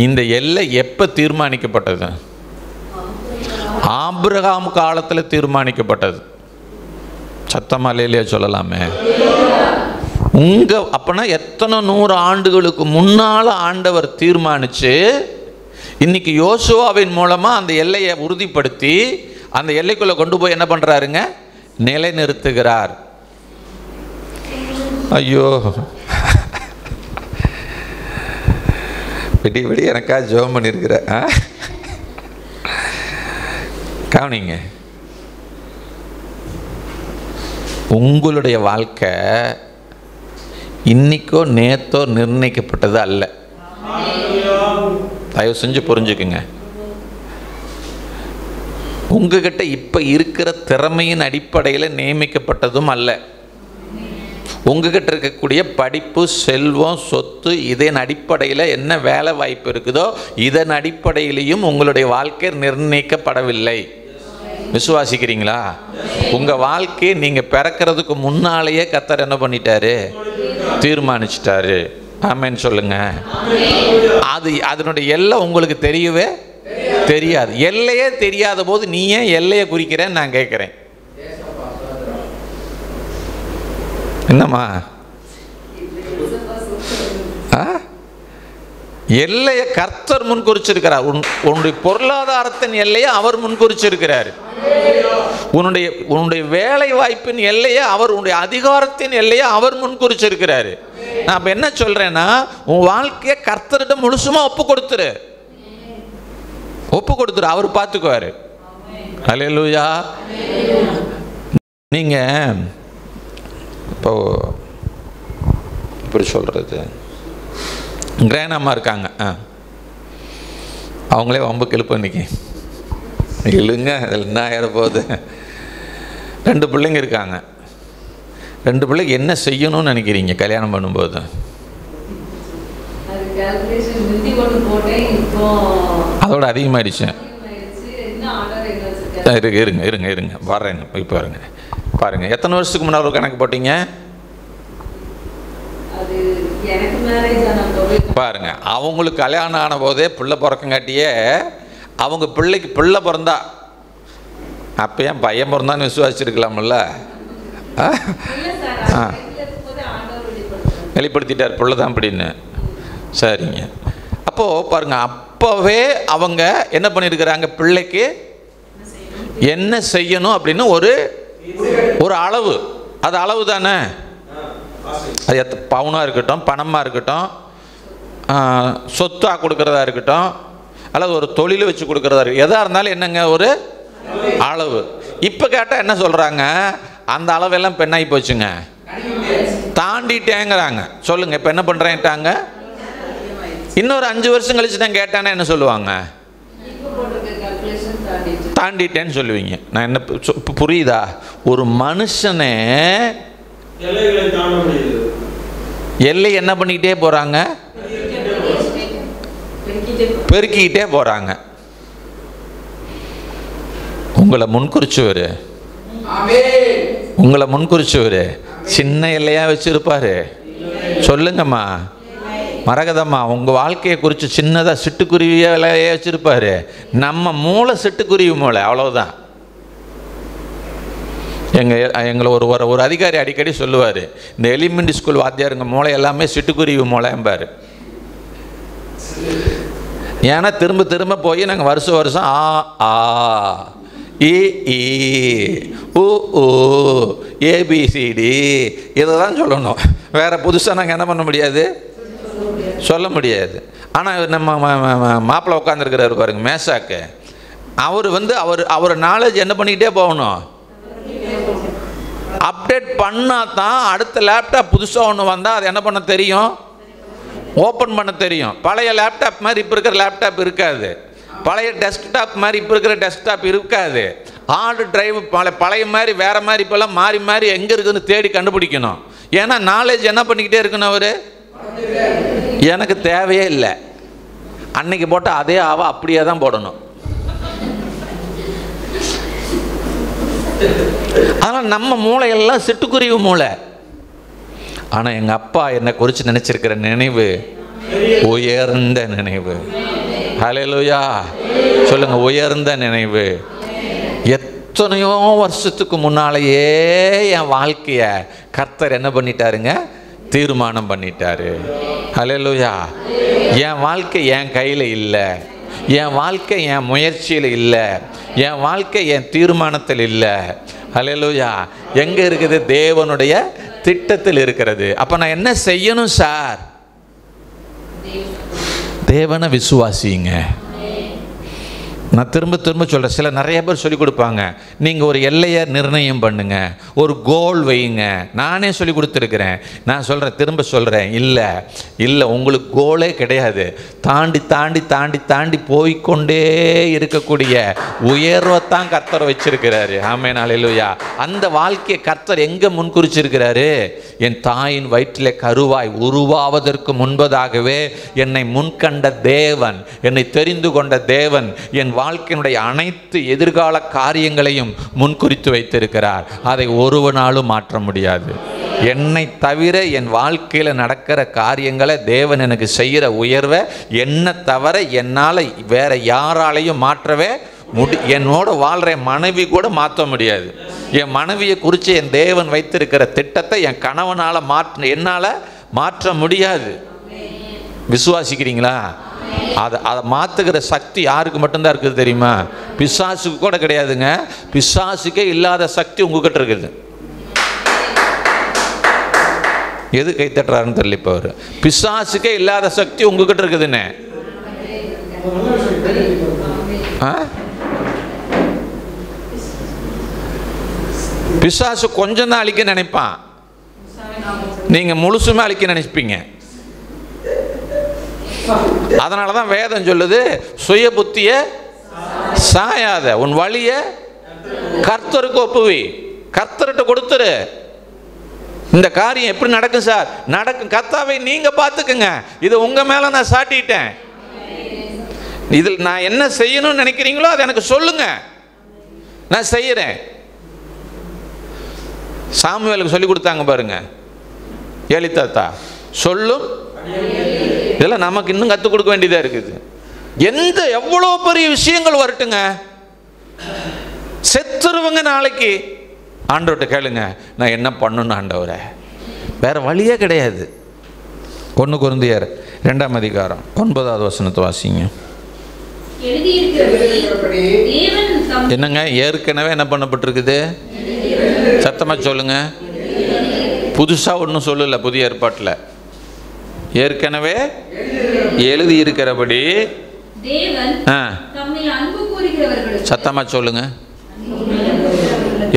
இந்த எல்லை எப்போ தீர்மானிக்கப்பட்டது? ஆபிரகாம் காலத்தில் தீர்மானிக்கப்பட்டது. சத்தமா இல்லையா சொல்லலாமே? அப்பனா எத்தனை 100 ஆண்டுகளுக்கு முன்னால் ஆண்டவர் தீர்மானிச்சு இன்னைக்கு யோசுவாவின் மூலமாக அந்த எல்லையை உறுதிப்படுத்தி அந்த எல்லைக்குள்ளே கொண்டு போய் என்ன பண்ணுறாருங்க? நிலைநிறுத்துகிறார். ஐயோ, விடி எனக்காக ஜெபம் பண்ணியிருக்கிற. கவனிங்க, உங்களுடைய வாழ்க்கை இன்னைக்கோ நேத்தோ நிர்ணயிக்கப்பட்டது அல்ல. தயவு செஞ்சு புரிஞ்சுக்குங்க. உங்ககிட்ட இப்ப இருக்கிற திறமையின் அடிப்படையில் நியமிக்கப்பட்டதும் அல்ல. உங்ககிட்ட இருக்கக்கூடிய படிப்பு, செல்வம், சொத்து இதன் அடிப்படையில் என்ன வேலை வாய்ப்பு இருக்குதோ இதன் அடிப்படையிலையும் உங்களுடைய வாழ்க்கை நிர்ணயிக்கப்படவில்லை. விசுவாசிக்கிறீங்களா? உங்க வாழ்க்கையை நீங்க பிறக்கிறதுக்கு முன்னாலேயே கர்த்தர் என்ன பண்ணிட்டாரு? தீர்மானிச்சிட்டாரு. ஆமென் சொல்லுங்க. அதனுடைய எல்லை உங்களுக்கு தெரியவே தெரியாது. எல்லையே தெரியாத போது நீ ஏன் எல்லையை குறிக்கிறேன்னு நான் கேட்கிறேன். என்னம்மா? எல்லையை கர்த்தர் முன்குறிச்சிருக்கிறார். உன்னுடைய பொருளாதாரத்தின் எல்லையை அவர் முன்குறிச்சிருக்கிறார். உன்னுடைய வேலை வாய்ப்பின் எல்லையை அவர், உன்னுடைய அதிகாரத்தின் எல்லையை அவர் முன்குறிச்சிருக்கிறாரு. நான் அப்ப என்ன சொல்றேன்னா, உன் வாழ்க்கையை கர்த்தரிடம் முழுசுமா ஒப்பு கொடுத்துரு. அவர் பார்த்துக்குவாரு. ஹல்லேலூயா. நீங்க இப்போ இப்படி சொல்றது, கிராண்டம்மா இருக்காங்க, அவங்களே வம்புக்கு எழுப்ப இன்னைக்கு இல்லைங்க, அதில் என்ன ஆகிட போகுது. 2 பிள்ளைங்க இருக்காங்க. 2 பிள்ளைங்க என்ன செய்யணும்னு நினைக்கிறீங்க கல்யாணம் பண்ணும்போது? அதோட அதிகமாகிடுச்சு. இருங்க இருங்க இருங்க வர்றேங்க. இப்போ பாருங்க, எத்தனை வருஷத்துக்கு முன்னாடி ஒரு கணக்கு போட்டீங்க பாருங்க. அவங்களுக்கு கல்யாணம் ஆன போதே பிள்ளை பிறக்கங்காட்டியே அவங்க பிள்ளைக்கு பிள்ளை பிறந்தா அப்போ ஏன் பையன் பிறந்தான்னு விசுவாசிச்சிருக்கலாம்ல. வெளிப்படுத்திட்டார் பிள்ளை தான் அப்படின்னு. சரிங்க. அப்போது பாருங்க, அப்போவே அவங்க என்ன பண்ணியிருக்கிறாங்க, பிள்ளைக்கு என்ன செய்யணும் அப்படின்னு ஒரு அளவு. அது அளவு தானே. அது பவுனாக இருக்கட்டும், பணமாக இருக்கட்டும், சொத்தாக கொடுக்கறதா இருக்கட்டும், அல்லது ஒரு தொழில் வச்சு கொடுக்கறதா இருக்கட்டும், எதாக இருந்தாலும் என்னங்க ஒரு அளவு. இப்போ கேட்டால் என்ன சொல்கிறாங்க, அந்த அளவெல்லாம் இப்போ என்ன ஆகி போச்சுங்க, தாண்டிட்டேங்கிறாங்க. சொல்லுங்க, இப்போ என்ன பண்ணுறேன்ட்டாங்க. இன்னொரு 5 வருஷம் கழிச்சு தான் கேட்டானே என்ன சொல்லுவாங்க, தாண்டிட்டேன்னு சொல்லுவீங்க. நான் என்ன புரியுதா? ஒரு மனுஷனே எல்லை என்ன பண்ணிக்கிட்டே போறாங்க, பெருக்கிக்கிட்டே போறாங்க. உங்களை முன்குறிச்சவரு சின்ன எல்லையா வச்சிருப்பாரு. சொல்லுங்கம்மா மரகதம்மா, உங்க வாழ்க்கையை குறித்து சின்னதா சிட்டுக்குருவியா எல்லையே வச்சிருப்பாரு. நம்ம மூளை சிட்டுக்குருவி மூளை, அவ்வளவுதான். எங்களை ஒரு அதிகாரி அடிக்கடி சொல்லுவார், இந்த எலிமெண்ட்ரி ஸ்கூல் வாத்தியாருங்க மூளை எல்லாமே சிட்டுக்குருவி மூளைம்பார். ஏன்னா திரும்ப திரும்ப போய் நாங்கள் வருஷம் ஆ ஆ இ ஈ உ ஊ ஏபிசிடி இதை தான் சொல்லணும். வேறு புதுசாக நாங்கள் என்ன பண்ண முடியாது, சொல்ல முடியாது. ஆனால் நம்ம மாப்பிள்ளை உட்காந்துருக்கிறாரு பாருங்க, மேசாக்கு, அவர் நாலேஜ் என்ன பண்ணிக்கிட்டே போகணும், அப்டேட் பண்ணால் தான் அடுத்த லேப்டாப் புதுசாக ஒன்று வந்தால் அது என்ன பண்ண தெரியும், ஓப்பன் பண்ண தெரியும். பழைய லேப்டாப் மாதிரி இப்போ இருக்கிற லேப்டாப் இருக்காது. பழைய டெஸ்க்டாப் மாதிரி இப்போ இருக்கிற டெஸ்க்டாப் இருக்காது. ஹார்டு டிரைவ் பழைய மாதிரி வேறு மாதிரி இப்போல்லாம் மாறி மாறி எங்கே இருக்குதுன்னு தேடி கண்டுபிடிக்கணும். ஏன்னா நாலேஜ் என்ன பண்ணிக்கிட்டே இருக்கணும். அவர் எனக்கு தேவையே இல்லை, அன்னைக்கு போட்டால் அதே ஆவா அப்படியே தான் போடணும். அதனால் நம்ம மூளையெல்லாம் சிட்டுக்குருவி மூளை. ஆனால் எங்கள் அப்பா என்னை குறித்து நினச்சிருக்கிற நினைவு உயர்ந்த நினைவு. ஹல்லேலூயா சொல்லுங்க, உயர்ந்த நினைவு. எத்தனையோ வருஷத்துக்கு முன்னாலேயே என் வாழ்க்கையை கர்த்தர் என்ன பண்ணிட்டாருங்க, தீர்மானம் பண்ணிட்டாரு. ஹல்லேலூயா. என் வாழ்க்கை என் கையில் இல்லை, என் வாழ்க்கை என் முயற்சியில் இல்லை, என் வாழ்க்கை என் தீர்மானத்தில் இல்லை. ஹல்லேலூயா. எங்கே இருக்குது, தேவனுடைய திட்டத்தில் இருக்கிறது. அப்போ நான் என்ன செய்யணும் சார், தேவனை விசுவாசிங்க. நான் திரும்ப திரும்ப சொல்கிறேன், சில நிறைய பேர் சொல்லிக் கொடுப்பாங்க, நீங்கள் ஒரு எல்லையை நிர்ணயம் பண்ணுங்க, ஒரு கோல் வையுங்க. நானே சொல்லி கொடுத்துருக்குறேன். நான் சொல்கிறேன், திரும்ப சொல்கிறேன், இல்லை உங்களுக்கு கோலே கிடையாது. தாண்டி தாண்டி தாண்டி தாண்டி போய்கொண்டே இருக்கக்கூடிய உயர்வைத்தான் கர்த்தர் வச்சிருக்கிறாரு. ஆமென், அல்லேலூயா. அந்த வாழ்க்கையை கர்த்தர் எங்கே முன்குறிச்சிருக்கிறாரு? என் தாயின் வயிற்றிலே கருவாய் உருவாவதற்கு முன்பதாகவே என்னை முன்கண்ட தேவன், என்னை தெரிந்து கொண்ட தேவன் என் வாழ்க்கையினுடைய அனைத்து எதிர்கால காரியங்களையும் முன்குறித்து வைத்திருக்கிறார். அதை ஒருவனாலும் மாற்ற முடியாது. என்னை தவிர என் வாழ்க்கையில் நடக்கிற காரியங்களை தேவன் எனக்கு செய்கிற உயர்வை என்னை தவிர என்னால் வேற யாராலையும் மாற்றவே என்னோட வாழ்கிற மனைவி கூட மாற்ற முடியாது. என் மனைவியை குறித்து என் தேவன் வைத்திருக்கிற திட்டத்தை என் கணவனால் என்னால் மாற்ற முடியாது. விசுவாசிக்கிறீங்களா? அதை மாற்றுகிற சக்தி யாருக்கு மட்டும்தான் இருக்குது தெரியுமா? பிசாசுக்கு கூட கிடையாதுங்க. பிசாசுக்கே இல்லாத சக்தி உங்ககிட்ட இருக்குது. எது கை தட்டுறாருன்னு தெரியல. இப்போ அவர் பிசாசுக்கே இல்லாத சக்தி உங்ககிட்ட இருக்குதுன்னு. பிசாசு கொஞ்சம் தான் அழிக்க நினைப்பான், நீங்க முழுசுமே அழிக்க நினைப்பீங்க. அதனால தான் வேதம் சொல்லுது, சுய புத்திய சாயாத உன் வழிய கர்த்தருக்கு ஒப்புவி, கர்த்தர்கிட்ட கொடுத்துரு. இந்த காரியம் எப்படி நடக்கும் சார்? நடக்கும். கர்த்தாவை நீங்க பார்த்துக்குங்க, இது உங்க மேல நான் சாட்டிட்டேன். இதில் நான் என்ன செய்யணும்னு நினைக்கிறீங்களோ அதை எனக்கு சொல்லுங்க, நான் செய்யறேன். சாமுவேலுக்கு சொல்லி கொடுத்தாங்க பாருங்க, ஏலி தாத்தா சொல்லும். இதெல்லாம் நமக்கு இன்னும் கற்றுக் கொடுக்க வேண்டியதாக இருக்குது. எவ்வளோ பெரிய விஷயங்கள் வரட்டுங்க, செத்துருவங்க நாளைக்கு. ஆண்டவர்கிட்ட கேளுங்க, நான் என்ன பண்ணணும் ஆண்டவரே, வேற வழியே கிடையாது. 1 கொரிந்தியர் 2ஆம் அதிகாரம் 9வது வசனத்தை வாசிங்க. என்னங்க ஏற்கனவே என்ன பண்ணப்பட்டிருக்குது? சத்தமா சொல்லுங்க. புதுசா ஒன்றும் சொல்லல. புதிய ஏற்பாட்டில் ஏற்கனவே எழுதி இருக்கிறபடி சத்தமா சொல்லுங்க.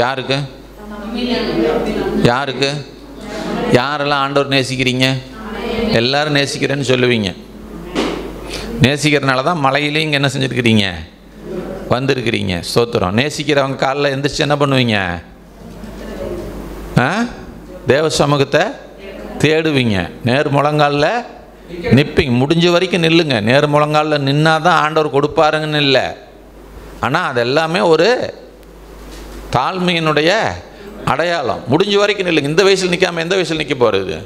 யாருக்கு யாருக்கு யாரெல்லாம் ஆண்டவர் நேசிக்கிறீங்க? எல்லாரும் நேசிக்கிறேன்னு சொல்லுவீங்க. நேசிக்கிறதுனால தான் மலையிலையும் இங்கே என்ன செஞ்சுருக்கிறீங்க, வந்திருக்கிறீங்க. ஸ்தோத்திரம். நேசிக்கிறவங்க காலைல எந்திரிச்சு என்ன பண்ணுவீங்க? தேவ சமூகத்தை தேடுவீங்க. நேர் முழங்காலில் நிற்பீங்க. முடிஞ்ச வரைக்கும் நில்லுங்க. நேர் முழங்காலில் நின்னா தான் ஆண்டவர் கொடுப்பாருங்கன்னு இல்லை. ஆனால் அது எல்லாமே ஒரு தாழ்மையினுடைய அடையாளம். முடிஞ்ச வரைக்கும் நில்லுங்க. இந்த வயசில் நிற்காமல் எந்த வயசில் நிற்க போகிறது?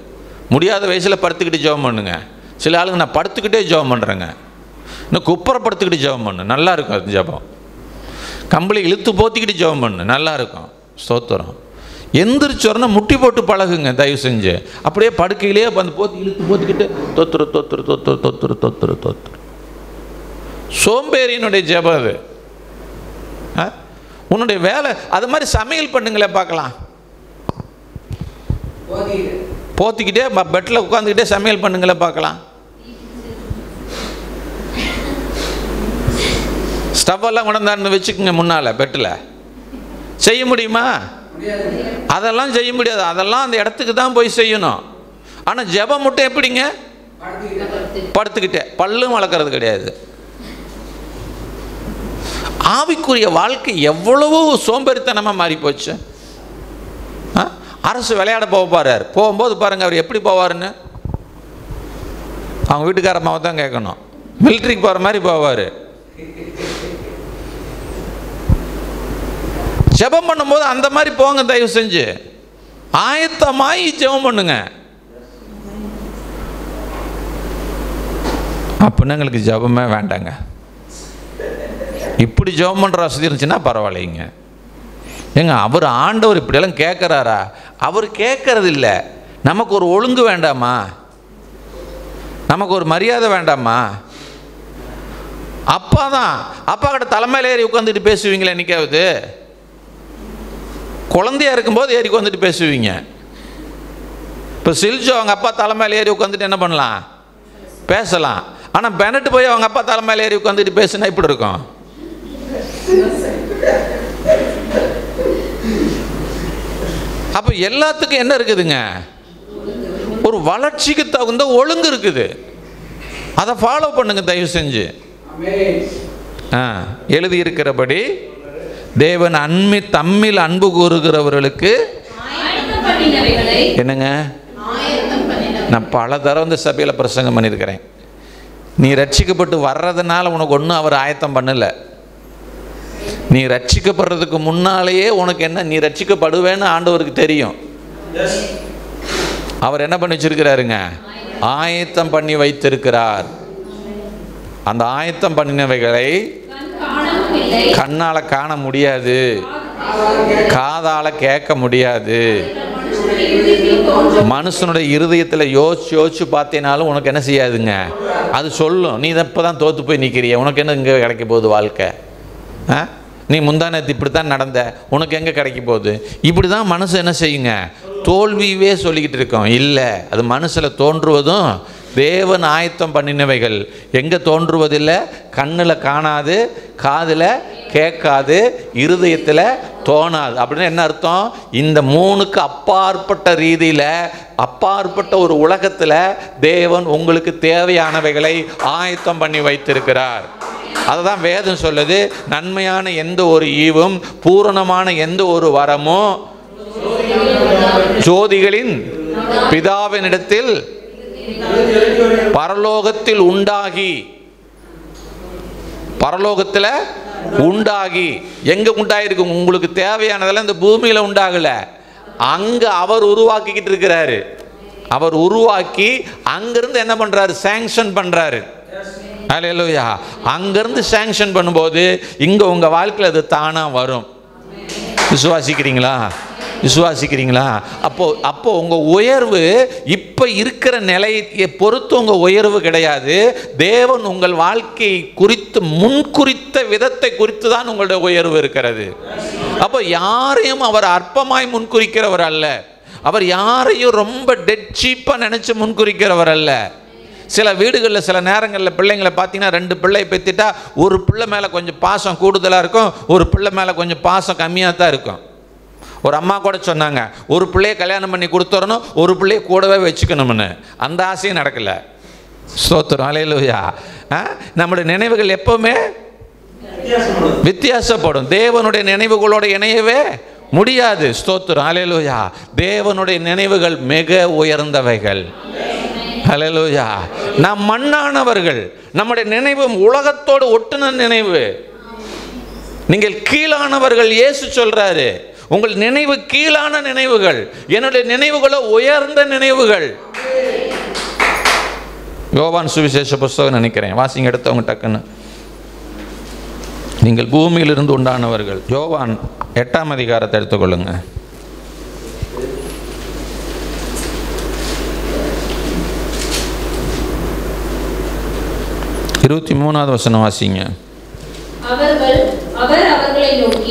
முடியாத வயசில் படுத்துக்கிட்டு ஜெபம் பண்ணுங்க. சில ஆளுங்க நான் படுத்துக்கிட்டே ஜெபம் பண்ணுறேங்க, இன்னும் குப்புறப்படுத்துக்கிட்டு ஜெபம் பண்ணு, நல்லா இருக்கும் அது ஜெபம். கம்பளி இழுத்து போத்திக்கிட்டு ஜெபம் பண்ணு, நல்லா இருக்கும். ஸ்தோத்திரம். எந்திரிச்சோன்னா முட்டி போட்டு பழகுங்க தயவு செஞ்சு. அப்படியே படுக்கையிலேயே வந்து போத்தி இழுத்து போத்திக்கிட்டு தொத்துரு தொத்துரு தொத்துரு தொத்துரு தொத்துரு தொத்துரு. சோம்பேறியினுடைய ஜெபம் அது. உன்னுடைய வேலை அது மாதிரி. சமையல் பண்ணுங்களே பார்க்கலாம். போத்திக்கிட்டே பெட்டில் உட்காந்துக்கிட்டே சமையல் பண்ணுங்களே பார்க்கலாம். ஸ்டவ்வெல்லாம் கொண்டாந்து வச்சுக்கோங்க முன்னால் பெட்டில். செய்ய முடியுமா? அதெல்லாம் செய்ய முடியாது. அதெல்லாம் அந்த இடத்துக்கு தான் போய் செய்யணும். ஆனால் ஜெபம் மட்டும் எப்படிங்க? படுத்துக்கிட்டே. பல்லும் வளர்க்கறது கிடையாது. ஆவிக்குரிய வாழ்க்கை எவ்வளவோ சோம்பேறித்தனமாக மாறி போச்சு. அரசு விளையாட போவார், போகும்போது பாருங்க அவர் எப்படி போவாருன்னு அவங்க வீட்டுக்காரம்மாவை தான் கேட்கணும். மிலிட்ரிக்கு போகிற மாதிரி போவார். ஜெபம் பண்ணும்போது அந்த மாதிரி போங்க தயவு செஞ்சு. ஆயத்தமாய் ஜெபம் பண்ணுங்க. அப்படின்னா எங்களுக்கு ஜெபமே வேண்டாங்க. இப்படி ஜெபம் பண்ணுற வசதி இருந்துச்சுன்னா பரவாயில்லைங்க. ஏங்க அவர் ஆண்டவர் இப்படியெல்லாம் கேட்குறாரா? அவர் கேட்கறது இல்லை. நமக்கு ஒரு ஒழுங்கு வேண்டாமா? நமக்கு ஒரு மரியாதை வேண்டாமா? அப்பா தான். அப்பா கிட்ட தலைமையில் ஏறி உட்காந்துட்டு பேசுவீங்களே என்னைக்காவது? குழந்தையா இருக்கும்போது ஏறி உட்காந்துட்டு பேசுவீங்க. இப்போ சில்ஜோ அவங்க அப்பா தலைமையில் ஏறி உட்காந்துட்டு என்ன பண்ணலாம்? பேசலாம். ஆனால் பெனட்டு போய் அவங்க அப்பா தலைமையில் ஏறி உட்காந்துட்டு பேசுனா இப்படி இருக்கும். அப்ப எல்லாத்துக்கும் என்ன இருக்குதுங்க? ஒரு வளர்ச்சிக்கு தகுந்த ஒழுங்கு இருக்குது. அதை ஃபாலோ பண்ணுங்க தயவு செஞ்சு. எழுதியிருக்கிறபடி தேவன் தம்மில் அன்பு கூறுகிறவர்களுக்கு என்னங்க? நான் பல தடவை இந்த சபையில் பிரசங்கம் பண்ணியிருக்கிறேன். நீ ரட்சிக்கப்பட்டு வர்றதுனால உனக்கு ஒன்றும் அவர் ஆயத்தம் பண்ணலை. நீ ரட்சிக்கப்படுறதுக்கு முன்னாலேயே உனக்கு என்ன, நீ ரட்சிக்கப்படுவேன்னு ஆண்டவருக்கு தெரியும். அவர் என்ன பண்ணி வச்சிருக்கிறாருங்க? ஆயத்தம் பண்ணி வைத்திருக்கிறார். அந்த ஆயத்தம் பண்ணினவைகளை கண்ணால காண முடியாது, காதால கேட்க முடியாது. மனுஷனுடைய இருதயத்தில் யோசிச்சு பார்த்தீங்கனாலும் உனக்கு என்ன செய்யாதுங்க? அது சொல்லும். நீ இப்பதான் தோத்து போய் நிற்கிறிய, உனக்கு என்ன இங்கே கிடைக்க போகுது வாழ்க்கை? நீ முந்தானத்து இப்படித்தான் நடந்த, உனக்கு எங்கே கிடைக்க போகுது? இப்படி தான் மனசு என்ன செய்யுங்க? தோல்வியே சொல்லிக்கிட்டு இருக்கோம். இல்லை, அது மனசில் தோன்றுவதும் தேவன் ஆயத்தம் பண்ணினவைகள் எங்கே தோன்றுவதில்லை? கண்ணில் காணாது, காதில் கேட்காது, இருதயத்தில் தோணாது. அப்படின்னு என்ன அர்த்தம்? இந்த மூணுக்கு அப்பாற்பட்ட ரீதியில், அப்பாற்பட்ட ஒரு உலகத்தில் தேவன் உங்களுக்கு தேவையானவைகளை ஆயத்தம் பண்ணி வைத்திருக்கிறார். அதுதான் வேதம் சொல்லுது. நன்மையான எந்த ஒரு ஈவும், பூரணமான எந்த ஒரு வரமும் ஜோதிகளின் பிதாவினிடத்தில் பரலோகத்தில் உண்டாகி, பரலோகத்தில் உண்டாகி, எங்க உண்டாயிருக்கு? உங்களுக்கு தேவையானதெல்லாம் இந்த பூமியில உண்டாகல, அங்க அவர் உருவாக்கிக்கிட்டு இருக்கிறாரு. அவர் உருவாக்கி அங்கிருந்து என்ன பண்றாரு? சாங்ஷன் பண்றாரு. அல்லேலூயா. அங்கிருந்து சாங்ஷன் பண்ணும்போது இங்க உங்க வாழ்க்கையில் அது தானா வரும். விசுவாசிக்கிறீங்களா? விசுவாசிக்கிறீங்களா? அப்போ உங்க உயர்வு இப்ப இருக்கிற நிலையை பொறுத்து உங்க உயர்வு கிடையாது. தேவன் உங்கள் வாழ்க்கை குறித்து முன்குறித்த விதத்தை குறித்து தான் உங்களுடைய உயர்வு இருக்கிறது. அப்போ யாரையும் அவர் அற்பமாய் முன்குறிக்கிறவர் அல்ல. அவர் யாரையும் ரொம்ப டெட் சீப்பா நினைச்சு முன்குறிக்கிறவர் அல்ல. சில வீடுகளில் சில நேரங்களில் பிள்ளைங்களை பார்த்தீங்கன்னா, 2 பிள்ளை பெற்றுட்டா ஒரு பிள்ளை மேலே கொஞ்சம் பாசம் கூடுதலாக இருக்கும், ஒரு பிள்ளை மேலே கொஞ்சம் பாசம் கம்மியாக தான் இருக்கும். ஒரு அம்மா கூட சொன்னாங்க, ஒரு பிள்ளையை கல்யாணம் பண்ணி கொடுத்துடணும், ஒரு பிள்ளையை கூடவே வச்சுக்கணும்னு. அந்த ஆசையும் நடக்கல. ஸ்தோத்திரம். அல்லேலூயா. நம்முடைய நினைவுகள் எப்பவுமே வித்தியாசப்படும். தேவனுடைய நினைவுகளோட இணையவே முடியாது. ஸ்தோத்திரம். அல்லேலூயா. தேவனுடைய நினைவுகள் மிக உயர்ந்தவைகள். ஹல்லேலூயா. நாம் மண்ணானவர்கள். நம்முடைய நினைவு உலகத்தோடு ஒட்டுன நினைவு. நீங்கள் கீழானவர்கள். இயேசு சொல்றாரு, உங்கள் நினைவு கீழான நினைவுகள், என்னுடைய நினைவுகளோ உயர்ந்த நினைவுகள். யோவான் சுவிசேஷ புஸ்தகம் நினைக்கிறேன், வாசிங்க எடுத்தவங்க டக்குன்னு. நீங்கள் பூமியிலிருந்து உண்டானவர்கள். யோவான் 8ஆம் அதிகாரத்தை எடுத்துக்கொள்ளுங்க. 23வது வசனம் வாசிங்க.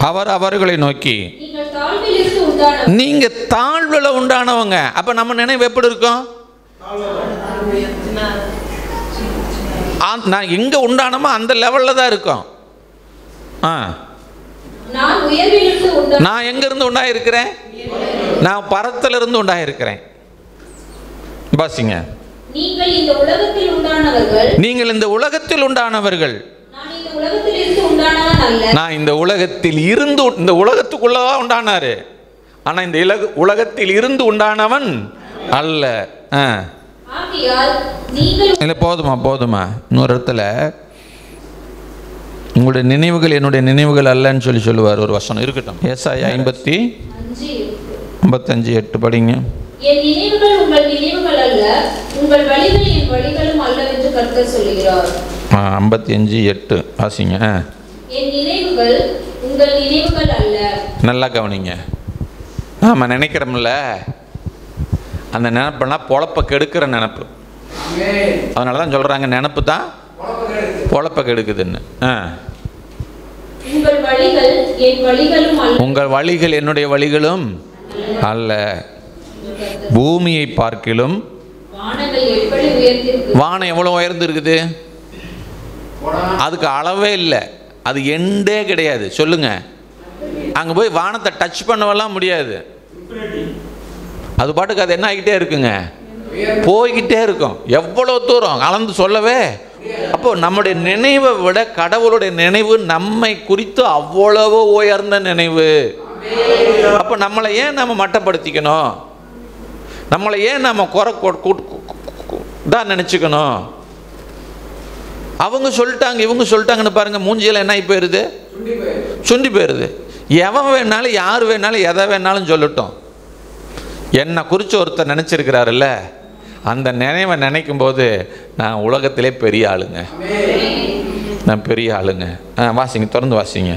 அவர் அவர்களை நோக்கி, நீங்க தாழ்வுல உண்டானவங்க. அப்ப நம்ம நினைவு எப்படி இருக்கும்? நான் எங்க உண்டானமோ அந்த லெவல்ல தான் இருக்கும். நான் எங்க இருந்து உண்டாயிருக்கிறேன்? நான் பரத்துல இருந்து உண்டாயிருக்கிறேன். பாசிங்க. நீங்கள் இந்த உலகத்தில் உண்டானவர்கள். நீங்கள் இந்த உலகத்தில் உண்டானவர்கள். நான் இந்த உலகத்தில் இருந்து, இந்த உலகத்துக்குள்ளதான் உண்டானாரு. ஆனா இந்த உலகத்தில் இருந்து உண்டானவன் அல்ல. இல்ல, போதுமா. இன்னொரு இடத்துல உங்களுடைய நினைவுகள் என்னுடைய நினைவுகள் அல்லன்னு சொல்லுவார். ஒரு வசனம் இருக்கட்டும். ஏசாயா 55:8 படிங்க. என் நினைவுகள் உங்கள் நினைவுகள் அல்ல, உங்கள் வழிகள் என் வழிகளும் அல்ல என்று கர்த்தர் சொல்கிறார். 55:8 வாசிங்க. என் நினைவுகள் உங்கள் நினைவுகள் அல்ல. நல்லா கவனிங்க. நாம நினைக்கிறோம்ல, அந்த நினைப்புனா பொழப்ப கெடுக்கிற நினைப்பு. அதனால தான் சொல்றாங்க, நினைப்பு தான் பொழப்ப கெடுக்குதுன்னு. உங்கள் வழிகள் என் வழிகளும் அல்ல. உங்கள் வழிகள் என்னுடைய வழிகளும் அல்ல. பூமியை பார்க்கிலும் வானம் எவ்வளவு உயர்ந்து இருக்குது? அதுக்கு அளவே இல்லை. அது எண்டே கிடையாது. சொல்லுங்க, அங்கே போய் வானத்தை டச் பண்ணவெல்லாம் முடியாது. அது பாட்டுக்கு அது என்ன ஆகிட்டே இருக்குங்க, போய்கிட்டே இருக்கும். எவ்வளோ தூரம் அளந்து சொல்லவே. அப்போ நம்முடைய நினைவை விட கடவுளுடைய நினைவு நம்மை குறித்து அவ்வளவு உயர்ந்த நினைவு. அப்போ நம்மளை ஏன் நம்ம மட்டப்படுத்திக்கணும்? நம்மளை ஏன் நம்ம குறை தான் நினச்சிக்கணும்? அவங்க சொல்லிட்டாங்க, இவங்க சொல்லிட்டாங்கன்னு பாருங்க, மூஞ்சியில் என்ன ஆகி போயிடுது, சுண்டி போயிடுது. எவன் வேணாலும் யார் வேணாலும் எதை வேணாலும் சொல்லட்டும். என்னை குறித்து ஒருத்தர் நினச்சிருக்கிறாருல்ல, அந்த நினைவை நினைக்கும் போது நான் உலகத்திலே பெரிய ஆளுங்க, நான் பெரிய ஆளுங்க. வாசிங்க, தொடர்ந்து வாசிங்க.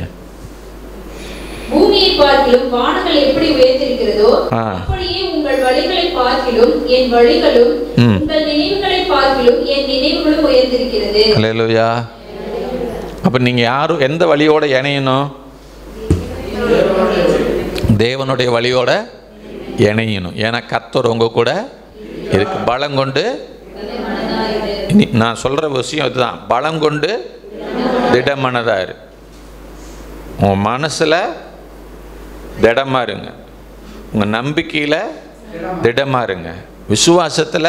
பூமியை பார்க்கிலும் வானங்கள் எப்படி உயர்ந்திருக்கிறதோ அப்படியே உங்கள் வழிகளை பார்க்கிலும் என் வழிகளும் உங்கள் நினைவுகளை பார்க்கிலும் என் நினைவுகளும் உயர்ந்திருக்கிறது. அல்லேலூயா. அப்ப நீங்க யாரும் எந்த வழியோட இணையணும்? தேவனுடைய வழியோட இணையணும். ஏன்னா கர்த்தர் உங்க கூட இருக்கு. பலம் கொண்டு, நான் சொல்ற விஷயம் இதுதான், பலம் கொண்டு திடமனதா இரு. உன் மனசுல திடமா இருங்க, உங்க நம்பிக்கையில திடமா இருங்க, விசுவாசத்துல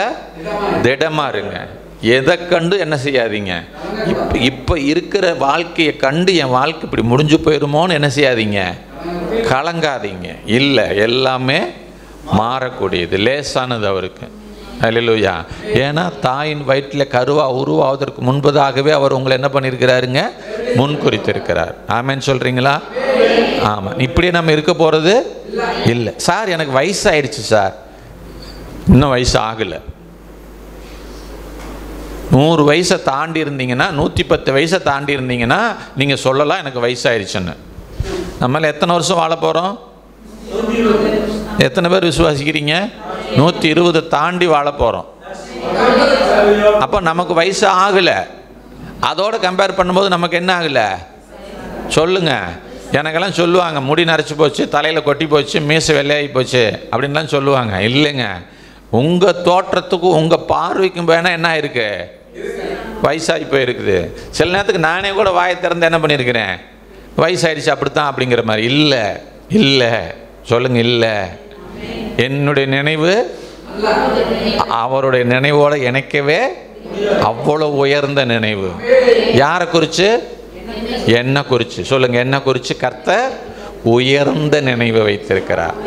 திடமா இருங்க. எதை கண்டு என்ன செய்யாதீங்க, இப்ப இருக்கிற வாழ்க்கையை கண்டு என் வாழ்க்கை இப்படி முடிஞ்சு போயிருமோன்னு என்ன செய்யாதீங்க, கலங்காதீங்க. இல்லை, எல்லாமே மாறக்கூடியது, லேசானது அவருக்கு. அல்லேலூயா. ஏன்னா தாயின் வயிற்றில் கருவா உருவாவதற்கு முன்பதாகவே அவர் உங்களை என்ன பண்ணியிருக்கிறாருங்க, முன்குறித்திருக்கிறார். ஆமேன்னு சொல்றீங்களா? ஆமாம். இப்படியே நம்ம இருக்க போகிறது இல்லை. சார் எனக்கு வயசாயிடுச்சு சார், இன்னும் வயசு ஆகலை. 100 வயசை தாண்டி இருந்தீங்கன்னா, 110 வயசை தாண்டி இருந்தீங்கன்னா நீங்கள் சொல்லலாம் எனக்கு வயசாயிடுச்சுன்னு. நம்மளால் எத்தனை வருஷம் வாழ போகிறோம்? எத்தனை பேர் விசுவாசிக்கிறீங்க? 120 தாண்டி வாழ போகிறோம். அப்போ நமக்கு வயசு ஆகலை. அதோடு கம்பேர் பண்ணும்போது நமக்கு என்ன ஆகலை சொல்லுங்க. எனக்கெல்லாம் சொல்லுவாங்க, முடி நரைச்சி போச்சு, தலையில் கொட்டி போச்சு, மீசை வெள்ளையாகி போச்சு அப்படின்லாம் சொல்லுவாங்க. இல்லைங்க, உங்கள் தோற்றத்துக்கும் உங்கள் பார்வைக்கும் வேணால் என்ன ஆயிருக்கு, வயசாகி போயிருக்குது. சில நேரத்துக்கு நானே கூட வாயை திறந்து என்ன பண்ணியிருக்கிறேன், வயசாயிடுச்சு அப்படித்தான் அப்படிங்கிற மாதிரி. இல்லை இல்லை சொல்லுங்க, இல்லை. என்னுடைய நினைவு அவருடைய நினைவோடு இணைக்கவே அவ்வளோ உயர்ந்த நினைவு. யாரை குறித்து? என்ன குறித்து சொல்லுங்க. என்ன குறித்து? கர்த்தர் உயர்ந்த நினைவு வைத்திருக்கிறார்.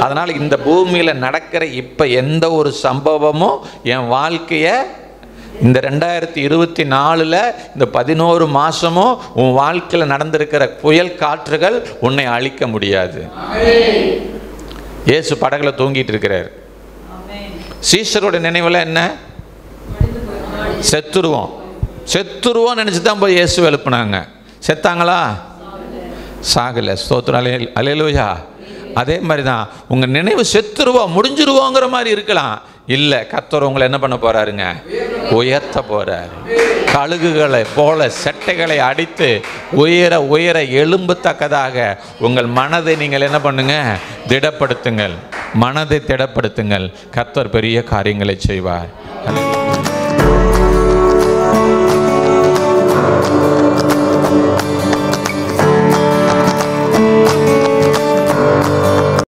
அதனால் இந்த பூமியில் நடக்கிற இப்போ எந்த ஒரு சம்பவமும் என் வாழ்க்கையை இந்த 2024 இந்த 11 மாதமும் உன் வாழ்க்கையில் நடந்திருக்கிற புயல் காற்றுகள் உன்னை அழிக்க முடியாது. இயேசு படகுல தூங்கிட்டு இருக்கிறார். சீஷரோட நினைவில் என்ன? செத்துருவோம் செத்துருவோம் நினச்சி தான் போய் இயேசு எழுப்புனாங்க. செத்தாங்களா? சாகலை. ஸ்தோத்திரம், அல்லேலூயா. அதே மாதிரி தான் உங்கள் நினைவு செத்துருவோம் முடிஞ்சிருவோங்கிற மாதிரி இருக்கலாம். இல்லை, கர்த்தர் உங்களை என்ன பண்ண போறாருங்க, உயர்த்த போறார். கழுகுகளை போல செட்டைகளை அடித்து உயர உயர எழும்பத்தக்கதாக உங்கள் மனதை நீங்கள் என்ன பண்ணுங்க, திடப்படுத்துங்கள். மனதை திடப்படுத்துங்கள். கர்த்தர் பெரிய காரியங்களை செய்வார்.